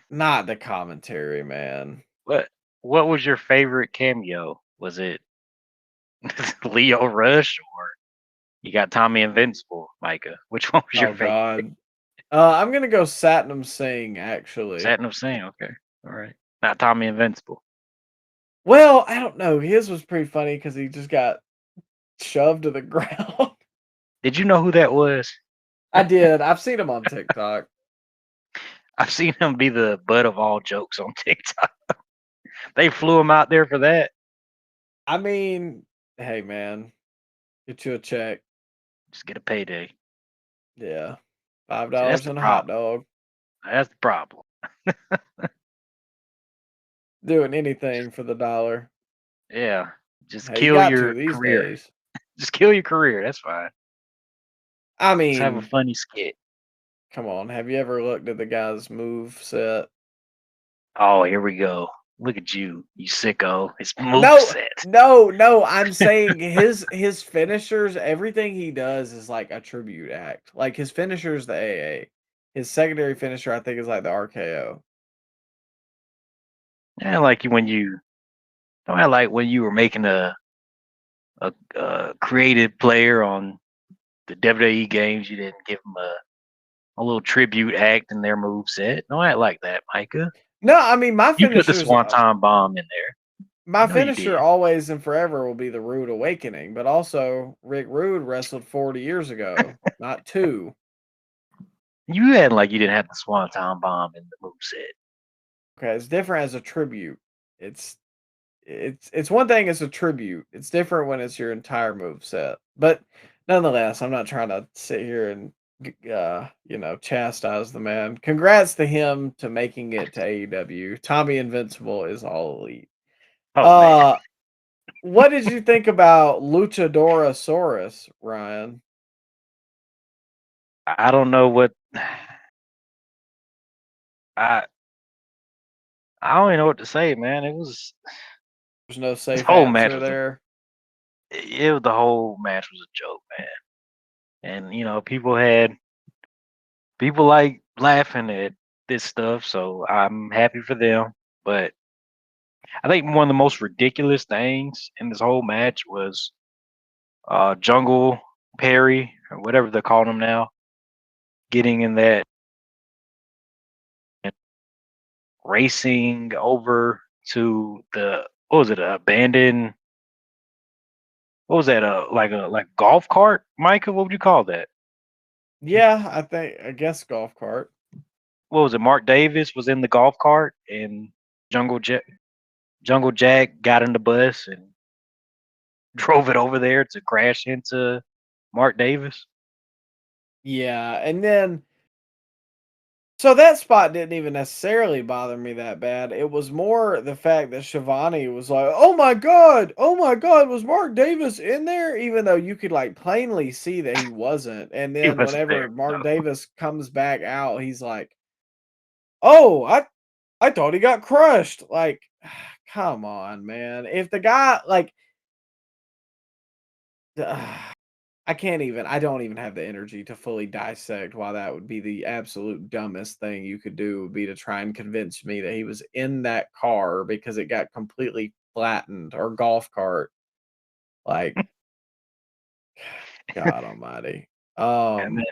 not the commentary, man. what was your favorite cameo? Was it Leo Rush or you got Tommy Invincible, Micah? Which one was your Oh favorite? god. I'm gonna go Satnam Singh, actually. Satin of Sing, okay, all right, not Tommy Invincible. Well, I don't know. His was pretty funny because he just got shoved to the ground. Did you know who that was? I did. I've seen him on TikTok. I've seen him be the butt of all jokes on TikTok. They flew him out there for that. I mean, hey man, get you a check. Just get a payday. Yeah. Five See, that's dollars the and a hot problem. dog. That's the problem. Doing anything for the dollar. Yeah, just Hey, you kill got to your these career. days. Just kill your career. That's fine. I Just have a mean, funny skit. come on. Have you ever looked at the guy's move set? Oh, here we go. Look at you, you sicko. It's move No, set. no. I'm saying his finishers, everything he does is like a tribute act. Like his finisher is the AA. His secondary finisher, I think, is like the RKO. Yeah, like when you don't I like when you were making a creative player on the WWE games, you didn't give them a little tribute act in their move set. No, I like that, Micah. No, I mean You put the Swanton bomb in there. my No, you finisher did. always and forever will be the Rude Awakening, but also Rick Rude wrestled 40 years ago, not two. You had like you didn't have the Swanton bomb in the move set. Okay, it's different as a tribute. It's it's one thing as a tribute. It's different when it's your entire move set. But nonetheless, I'm not trying to sit here and chastise the man. Congrats to him to making it to AEW. Tommy Invincible is all elite. Oh man, Uh what did you think about Luchadorasaurus, Ryan? I don't know what I I don't even know what to say, man. There's no This safe whole match answer was there. the whole match was a joke, man. And people like laughing at this stuff, so I'm happy for them. But I think one of the most ridiculous things in this whole match was Jungle Perry or whatever they're calling him now, getting in that and racing over to the what was it, abandoned What was that? Like golf cart, Micah? What would you call that? Yeah, I guess golf cart. What was it? Mark Davis was in the golf cart, and Jungle Jack Jungle Jack got in the bus and drove it over there to crash into Mark Davis. Yeah, and then so that spot didn't even necessarily bother me that bad. It was more the fact that Shivani was like, oh my God, was Mark Davis in there?" Even though you could like plainly see that he wasn't. And He then wasn't whenever there. Mark No. Davis comes back out, he's like, "Oh, I thought he got crushed." Like, come on, man. If the guy like I don't even have the energy to fully dissect why that would be the absolute dumbest thing you could do would be to try and convince me that he was in that car because it got completely flattened or golf cart. Like, God almighty. And then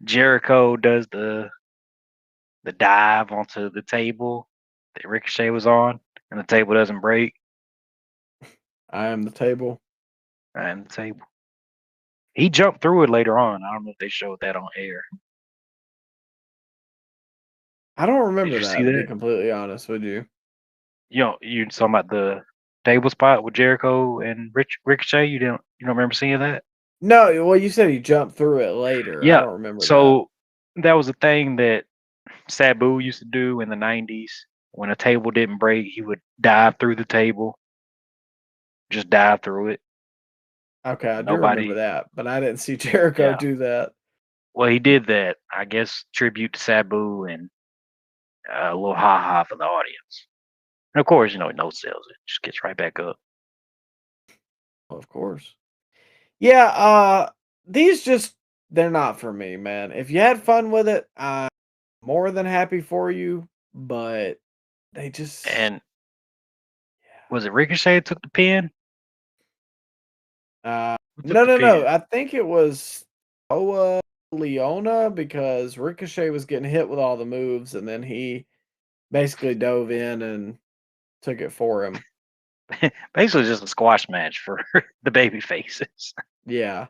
Jericho does the dive onto the table that Ricochet was on, and the table doesn't break. I am the table. And the table. He jumped through it later on. I don't know if they showed that on air. I don't Did remember you see that, to be that? completely honest with you. You talking about the table spot with Jericho and Ricochet? You don't remember seeing that? No, well, you said he jumped through it later. I Yeah. don't remember that. So that was a thing that Sabu used to do in the 90s. When a table didn't break, he would dive through the table, just dive through it. Okay, I do remember Nobody, that, but I didn't see Jericho yeah. do that. Well, he did that. I guess tribute to Sabu and a little ha ha for the audience. And of course, no sells it. Just gets right back up. Of course. Yeah, these just they're not for me, man. If you had fun with it, I'm more than happy for you, but they just And was it Ricochet that took the pin? Who took no, the no, no. pin? I think it was Oa Leona because Ricochet was getting hit with all the moves and then he basically dove in and took it for him. Basically, just a squash match for the baby faces. Yeah.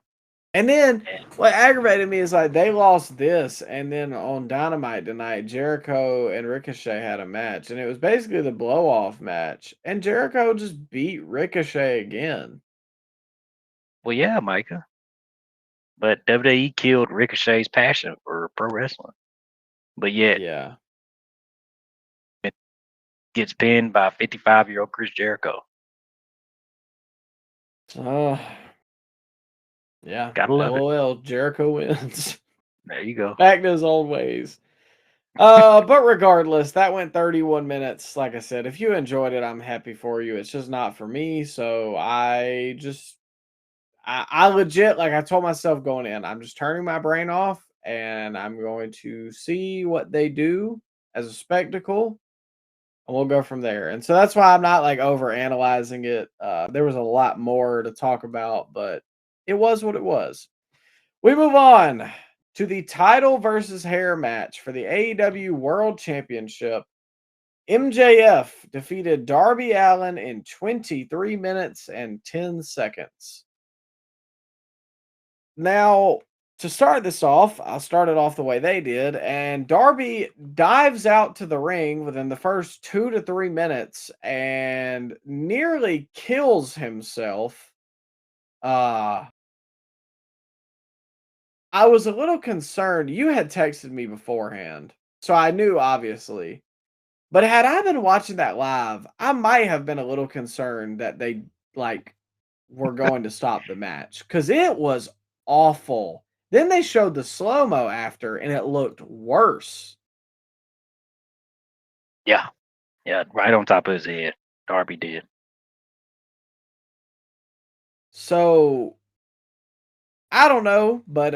And then And what aggravated me is like they lost this, and then on Dynamite tonight, Jericho and Ricochet had a match, and it was basically the blow off match, and Jericho just beat Ricochet again. well, yeah, Micah. But WWE killed Ricochet's passion for pro wrestling. But yet Yeah. it gets pinned by 55-year-old Chris Jericho. Uh, yeah. Gotta love it. LOL. Jericho wins. There you go. Back to his old ways. But regardless, that went 31 minutes. Like I said, if you enjoyed it, I'm happy for you. It's just not for me. So I legit, like I told myself going in, I'm just turning my brain off and I'm going to see what they do as a spectacle and we'll go from there. And so that's why I'm not like over analyzing it. There was a lot more to talk about, but it was what it was. We move on to the title versus hair match for the AEW World Championship. MJF defeated Darby Allin in 23 minutes and 10 seconds. Now, to start this off, I'll start it off the way they did. And Darby dives out to the ring within the first 2 to 3 minutes and nearly kills himself. Uh, I was a little concerned. You had texted me beforehand, so I knew obviously. But had I been watching that live, I might have been a little concerned that they like were going to stop the match because it was awful. Then they showed the slow mo after, and it looked worse. Yeah. Yeah. Right on top of his head. Darby did. So I don't know, but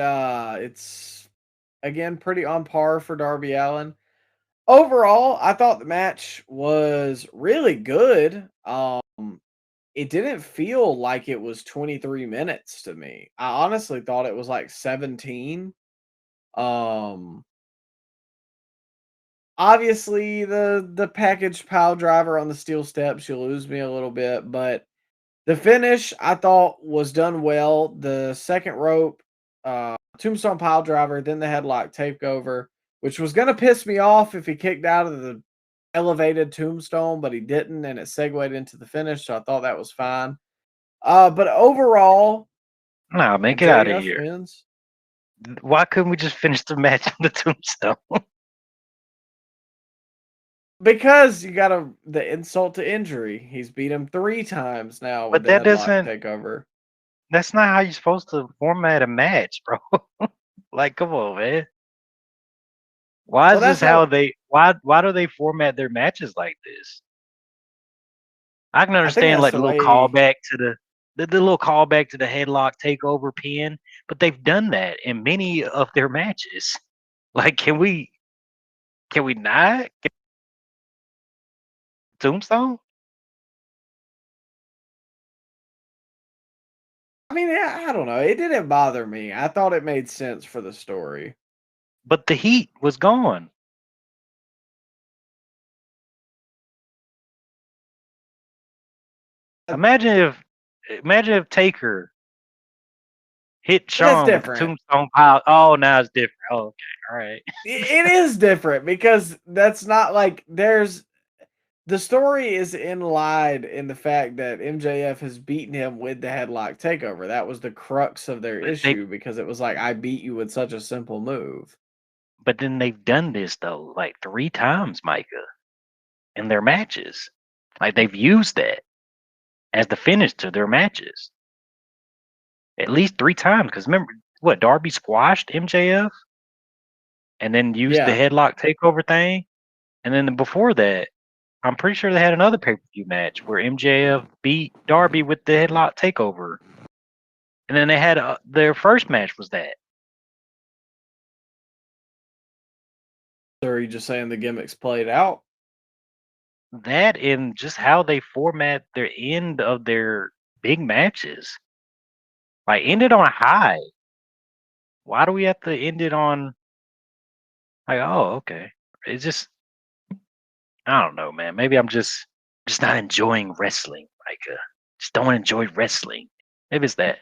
it's again pretty on par for Darby Allin. Overall, I thought the match was really good. It didn't feel like it was 23 minutes to me. I honestly thought it was like 17. Um Obviously the package pile driver on the steel steps, you lose me a little bit, but The finish I thought was done well. The second rope, tombstone pile driver, then the headlock takeover, which was gonna piss me off if he kicked out of the elevated tombstone, but he didn't, and it segued into the finish, so I thought that was fine. But overall, Nah, man, get out of MJF here. wins. Why couldn't we just finish the match on the tombstone? Because you got the insult to injury. He's beat him 3 times now with But the that headlock doesn't. takeover. That's not how you're supposed to format a match, bro. Like, come on, man. Why Well, is this that's how how they? Why do they format their matches like this? I can I think understand that's like the the little way. callback to the little callback to the headlock takeover pin, but they've done that in many of their matches. Like, can we not get Tombstone? I mean, yeah, I don't know. It didn't bother me. I thought it made sense for the story. But the heat was gone. Uh, Imagine if Taker hit But that's Shawn with the different. Tombstone pile. Oh, now it's different. Oh, okay, all right. It is different because that's not like the story is in line in the fact that MJF has beaten him with the headlock takeover. That was the crux of their But they issue because it was like, I beat you with such a simple move. but then they've done this though like 3 times, Micah, in their matches. Like they've used that as the finish to their matches at least 3 times. Because remember what Darby squashed MJF and then used the Yeah. headlock takeover thing, and then before that, I'm pretty sure they had another pay per view match where MJF beat Darby with the headlock takeover, and then they had their first match was that. So are you just saying the gimmicks played out? That and just how they format their end of their big matches. Like end it on a high. Why do we have to end it on like, oh, okay. It's just I don't know, man. Maybe I'm just not enjoying wrestling. Like just don't enjoy wrestling. Maybe it's that.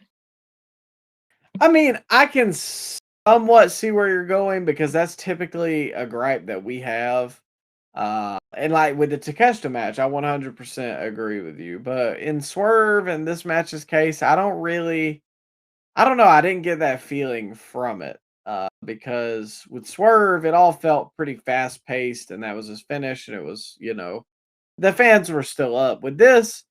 I mean, I can somewhat see where you're going because that's typically a gripe that we have. And like with the Takeshita match, I 100% agree with you. But in Swerve and this match's case, I don't know. I didn't get that feeling from it because with Swerve, it all felt pretty fast paced, and that was his finish, and it was, the fans were still up. With this,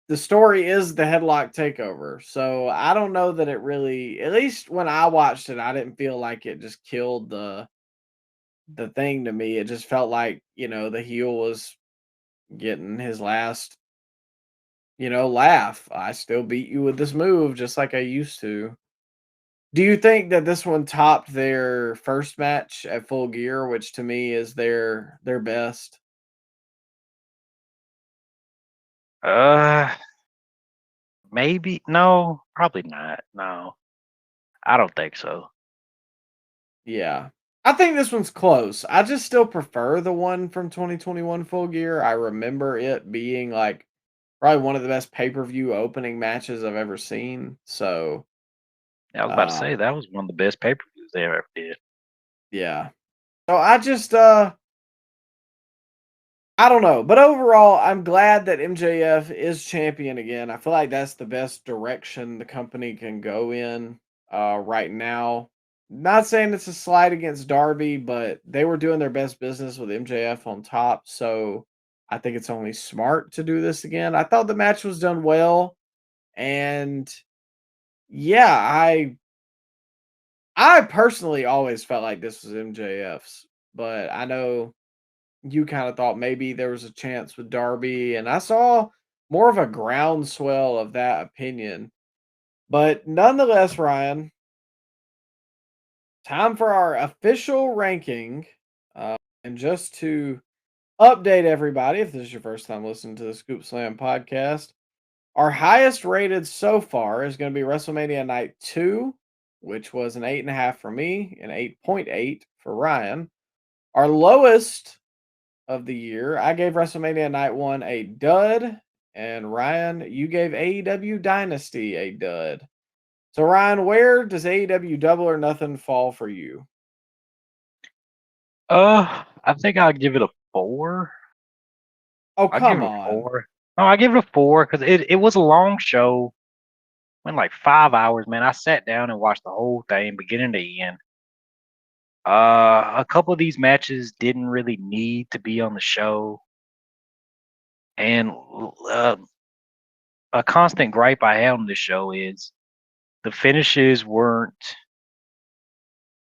the story is the headlock takeover. So I don't know that it really, at least when I watched it, I didn't feel like it just killed the thing to me. It just felt like, the heel was getting his last, laugh. I still beat you with this move just like I used to. Do you think that this one topped their first match at Full Gear, which to me is their best? Uh maybe no, probably not. No. I don't think so. Yeah. I think this one's close. I just still prefer the one from 2021 Full Gear. I remember it being like probably one of the best pay-per-view opening matches I've ever seen. So, I was about to uh say that was one of the best pay per views they ever did. yeah. So I just I don't know, but overall, I'm glad that MJF is champion again. I feel like that's the best direction the company can go in right now. Not saying it's a slight against Darby, but they were doing their best business with MJF on top, so I think it's only smart to do this again. I thought the match was done well, and yeah, I personally always felt like this was MJF's, but I know you kind of thought maybe there was a chance with Darby, and I saw more of a groundswell of that opinion. But nonetheless, Ryan, time for our official ranking. And just to update everybody, if this is your first time listening to the Scoop Slam podcast, our highest rated so far is going to be WrestleMania Night 2, which was an 8.5 for me, and 8.8 for Ryan. Our lowest of the year, I gave WrestleMania Night 1 a dud, And Ryan, you gave AEW Dynasty a dud. So Ryan, where does AEW Double or Nothing fall for you? I think I'll give it a 4. Oh, I'll give come it a on. 4. No, I give it a 4 because it was a long show. Went like 5 hours, man. I sat down and watched the whole thing, beginning to end. A couple of these matches didn't really need to be on the show, and a constant gripe I had on the show is the finishes weren't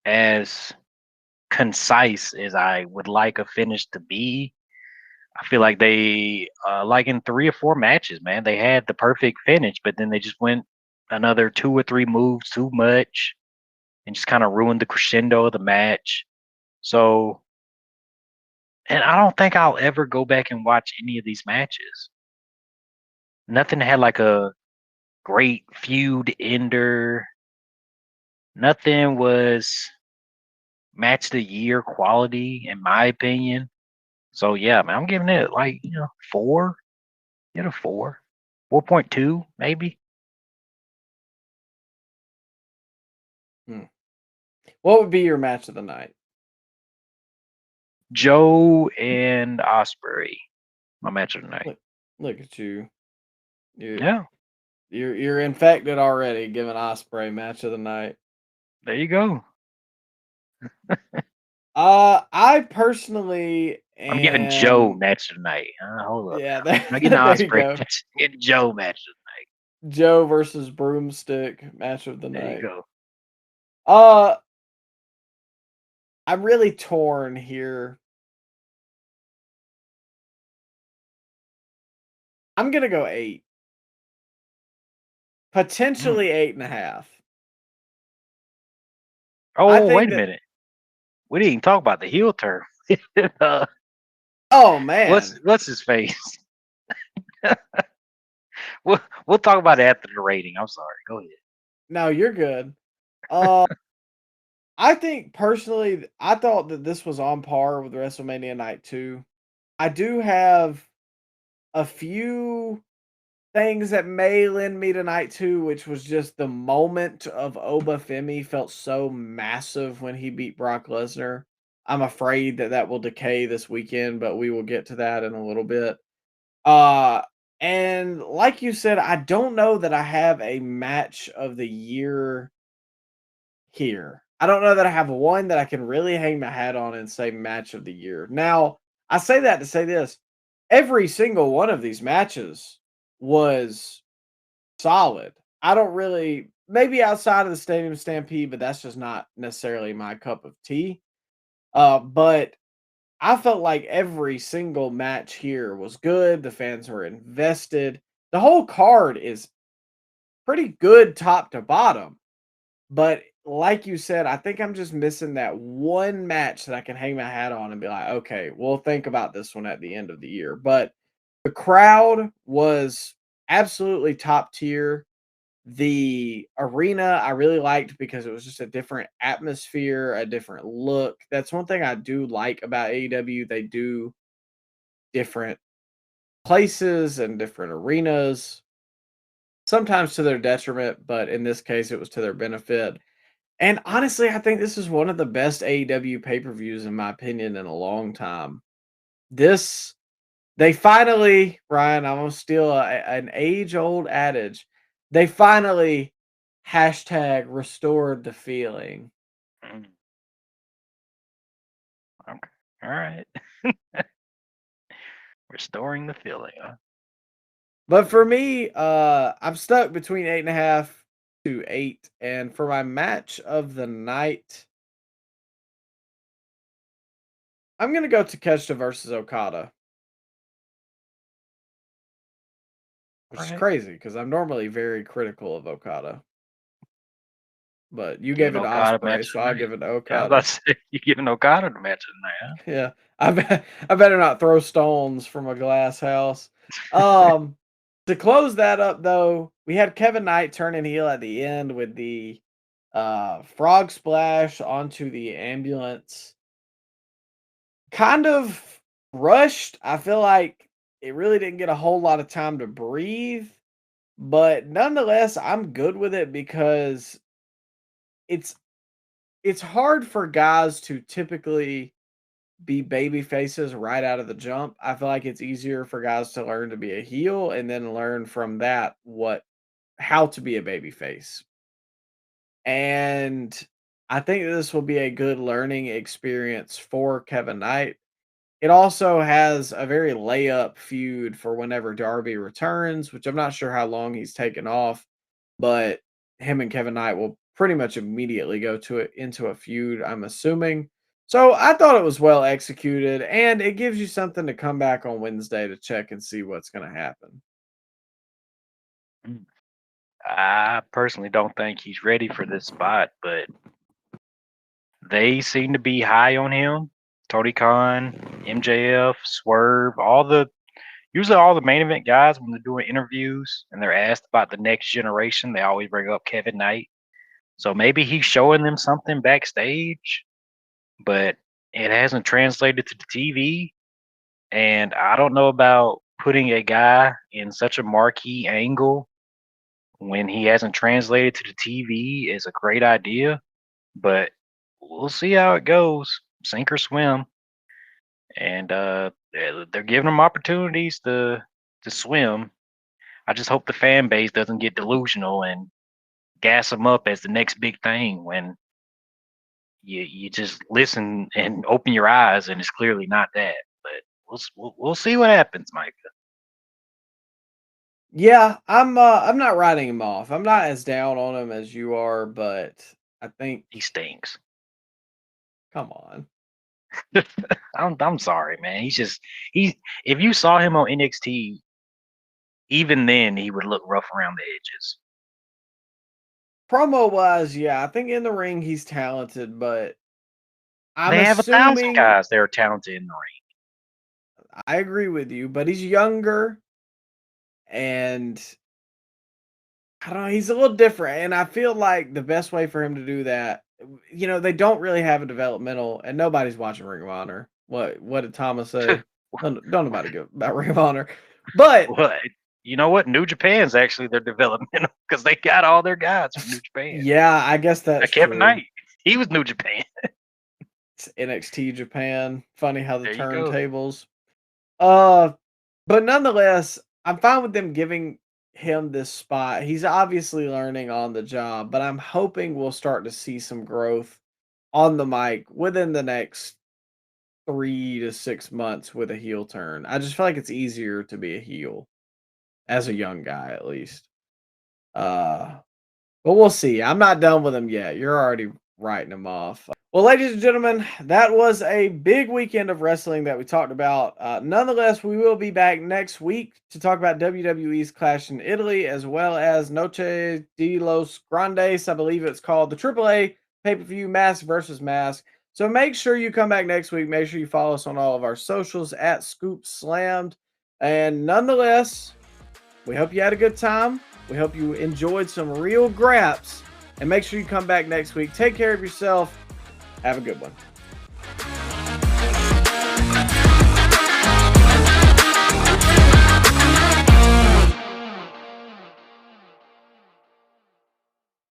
as concise as I would like a finish to be. I feel like they, like in 3 or 4 matches, man, they had the perfect finish, but then they just went another 2 or 3 moves too much and just kind of ruined the crescendo of the match. So, and I don't think I'll ever go back and watch any of these matches. Nothing had like a great feud ender. Nothing was match of the year quality, in my opinion. So yeah, man, I'm giving it like 4. Get a 4, 4.2 maybe. What would be your match of the night? Joe and Osprey, my match of the night. Look at you. Yeah, You're infected already, giving Osprey match of the night. there you go. I personally I'm giving Joe am. match of the night. Hold up Yeah, now. I'm not getting there you Osprey. go. I'm getting Joe match of the night. Joe versus Broomstick match of the There you night. go. I'm really torn here. I'm gonna go 8. Mm. Potentially 8.5. I Oh, think wait a that. minute. We didn't even talk about the heel turn. uh, Oh man. what's his face? We'll talk about it after the rating. I'm sorry. Go ahead. No, you're good. I think personally, I thought that this was on par with WrestleMania Night 2. I do have a few things that may lend me to Night 2, which was just the moment of Obafemi felt so massive when he beat Brock Lesnar. I'm afraid that that will decay this weekend, but we will get to that in a little bit. Uh, and like you said, I don't know that I have a match of the year here. I don't know that I have one that I can really hang my hat on and say match of the year. Now, I say that to say this. Every single one of these matches was solid. I don't really, maybe outside of the Stadium Stampede, but that's just not necessarily my cup of tea. But I felt like every single match here was good. The fans were invested. The whole card is pretty good top to bottom. But like you said, I think I'm just missing that one match that I can hang my hat on and be like, okay, we'll think about this one at the end of the year. But the crowd was absolutely top tier. The arena I really liked because it was just a different atmosphere, a different look. That's one thing I do like about AEW. They do different places and different arenas, sometimes to their detriment, but in this case, it was to their benefit. And honestly, I think this is one of the best AEW pay-per-views, in my opinion, in a long time. This, they finally, Ryan, I'm gonna steal an age-old adage. They finally hashtag restored the feeling. Mm. Okay. All right. Restoring the feeling, huh? But for me, I'm stuck between 8.5 to 8. And for my match of the night, I'm gonna go Takeshita versus Okada, which All is right. crazy because I'm normally very critical of Okada. But you gave Giving it to Okada Osprey, match so of the I'll night. give it to Yeah, I was about Okada. to say you giving Okada the match of the night, huh? Yeah, I better not throw stones from a glass house. Um, to close that up, though, we had Kevin Knight turning heel at the end with the frog splash onto the ambulance. Kind of rushed. I feel like it really didn't get a whole lot of time to breathe. But nonetheless, I'm good with it because it's it's hard for guys to typically be baby faces right out of the jump. I feel like it's easier for guys to learn to be a heel and then learn from that how to be a baby face. And I think this will be a good learning experience for Kevin Knight. It also has a very layup feud for whenever Darby returns, which I'm not sure how long he's taken off, but him and Kevin Knight will pretty much immediately go to it into a feud, I'm assuming. So I thought it was well executed, and it gives you something to come back on Wednesday to check and see what's going to happen. I personally don't think he's ready for this spot, but they seem to be high on him. Tony Khan, MJF, Swerve, usually all the main event guys when they're doing interviews and they're asked about the next generation, they always bring up Kevin Knight. So maybe he's showing them something backstage, but it hasn't translated to the TV. And I don't know about putting a guy in such a marquee angle when he hasn't translated to the TV is a great idea, but we'll see how it goes. Sink or swim. And they're giving them opportunities to swim. I just hope the fan base doesn't get delusional and gas them up as the next big thing when you just listen and open your eyes and it's clearly not that. But we'll see what happens, Micah. Yeah, I'm not writing him off. I'm not as down on him as you are, but I think He stinks. come on. I'm sorry, man. If you saw him on NXT, even then he would look rough around the edges. Promo wise, yeah, I think in the ring he's talented, but I'm They have 1,000 assuming guys that are talented in the ring. I agree with you, but he's younger and I don't know, he's a little different. And I feel like the best way for him to do that, they don't really have a developmental and nobody's watching Ring of Honor. What did Thomas say? Don't nobody give about Ring of Honor. But What? You know what? New Japan's actually their developmental because they got all their guys from New Japan. yeah, I guess that's Kevin true. Knight, he was New Japan. It's NXT Japan. Funny how the There you go. turntables. But nonetheless, I'm fine with them giving him this spot. He's obviously learning on the job, but I'm hoping we'll start to see some growth on the mic within the next 3 to 6 months with a heel turn. I just feel like it's easier to be a heel as a young guy, at least. Uh, but we'll see. I'm not done with him yet. You're already writing him off. Well, ladies and gentlemen, that was a big weekend of wrestling that we talked about. Nonetheless, we will be back next week to talk about WWE's Clash in Italy, as well as Noche de los Grandes, I believe it's called, the AAA pay-per-view Mask versus Mask. So make sure you come back next week. Make sure you follow us on all of our socials at Scoop Slammed. And nonetheless, we hope you had a good time. We hope you enjoyed some real graps. And make sure you come back next week. Take care of yourself. Have a good one.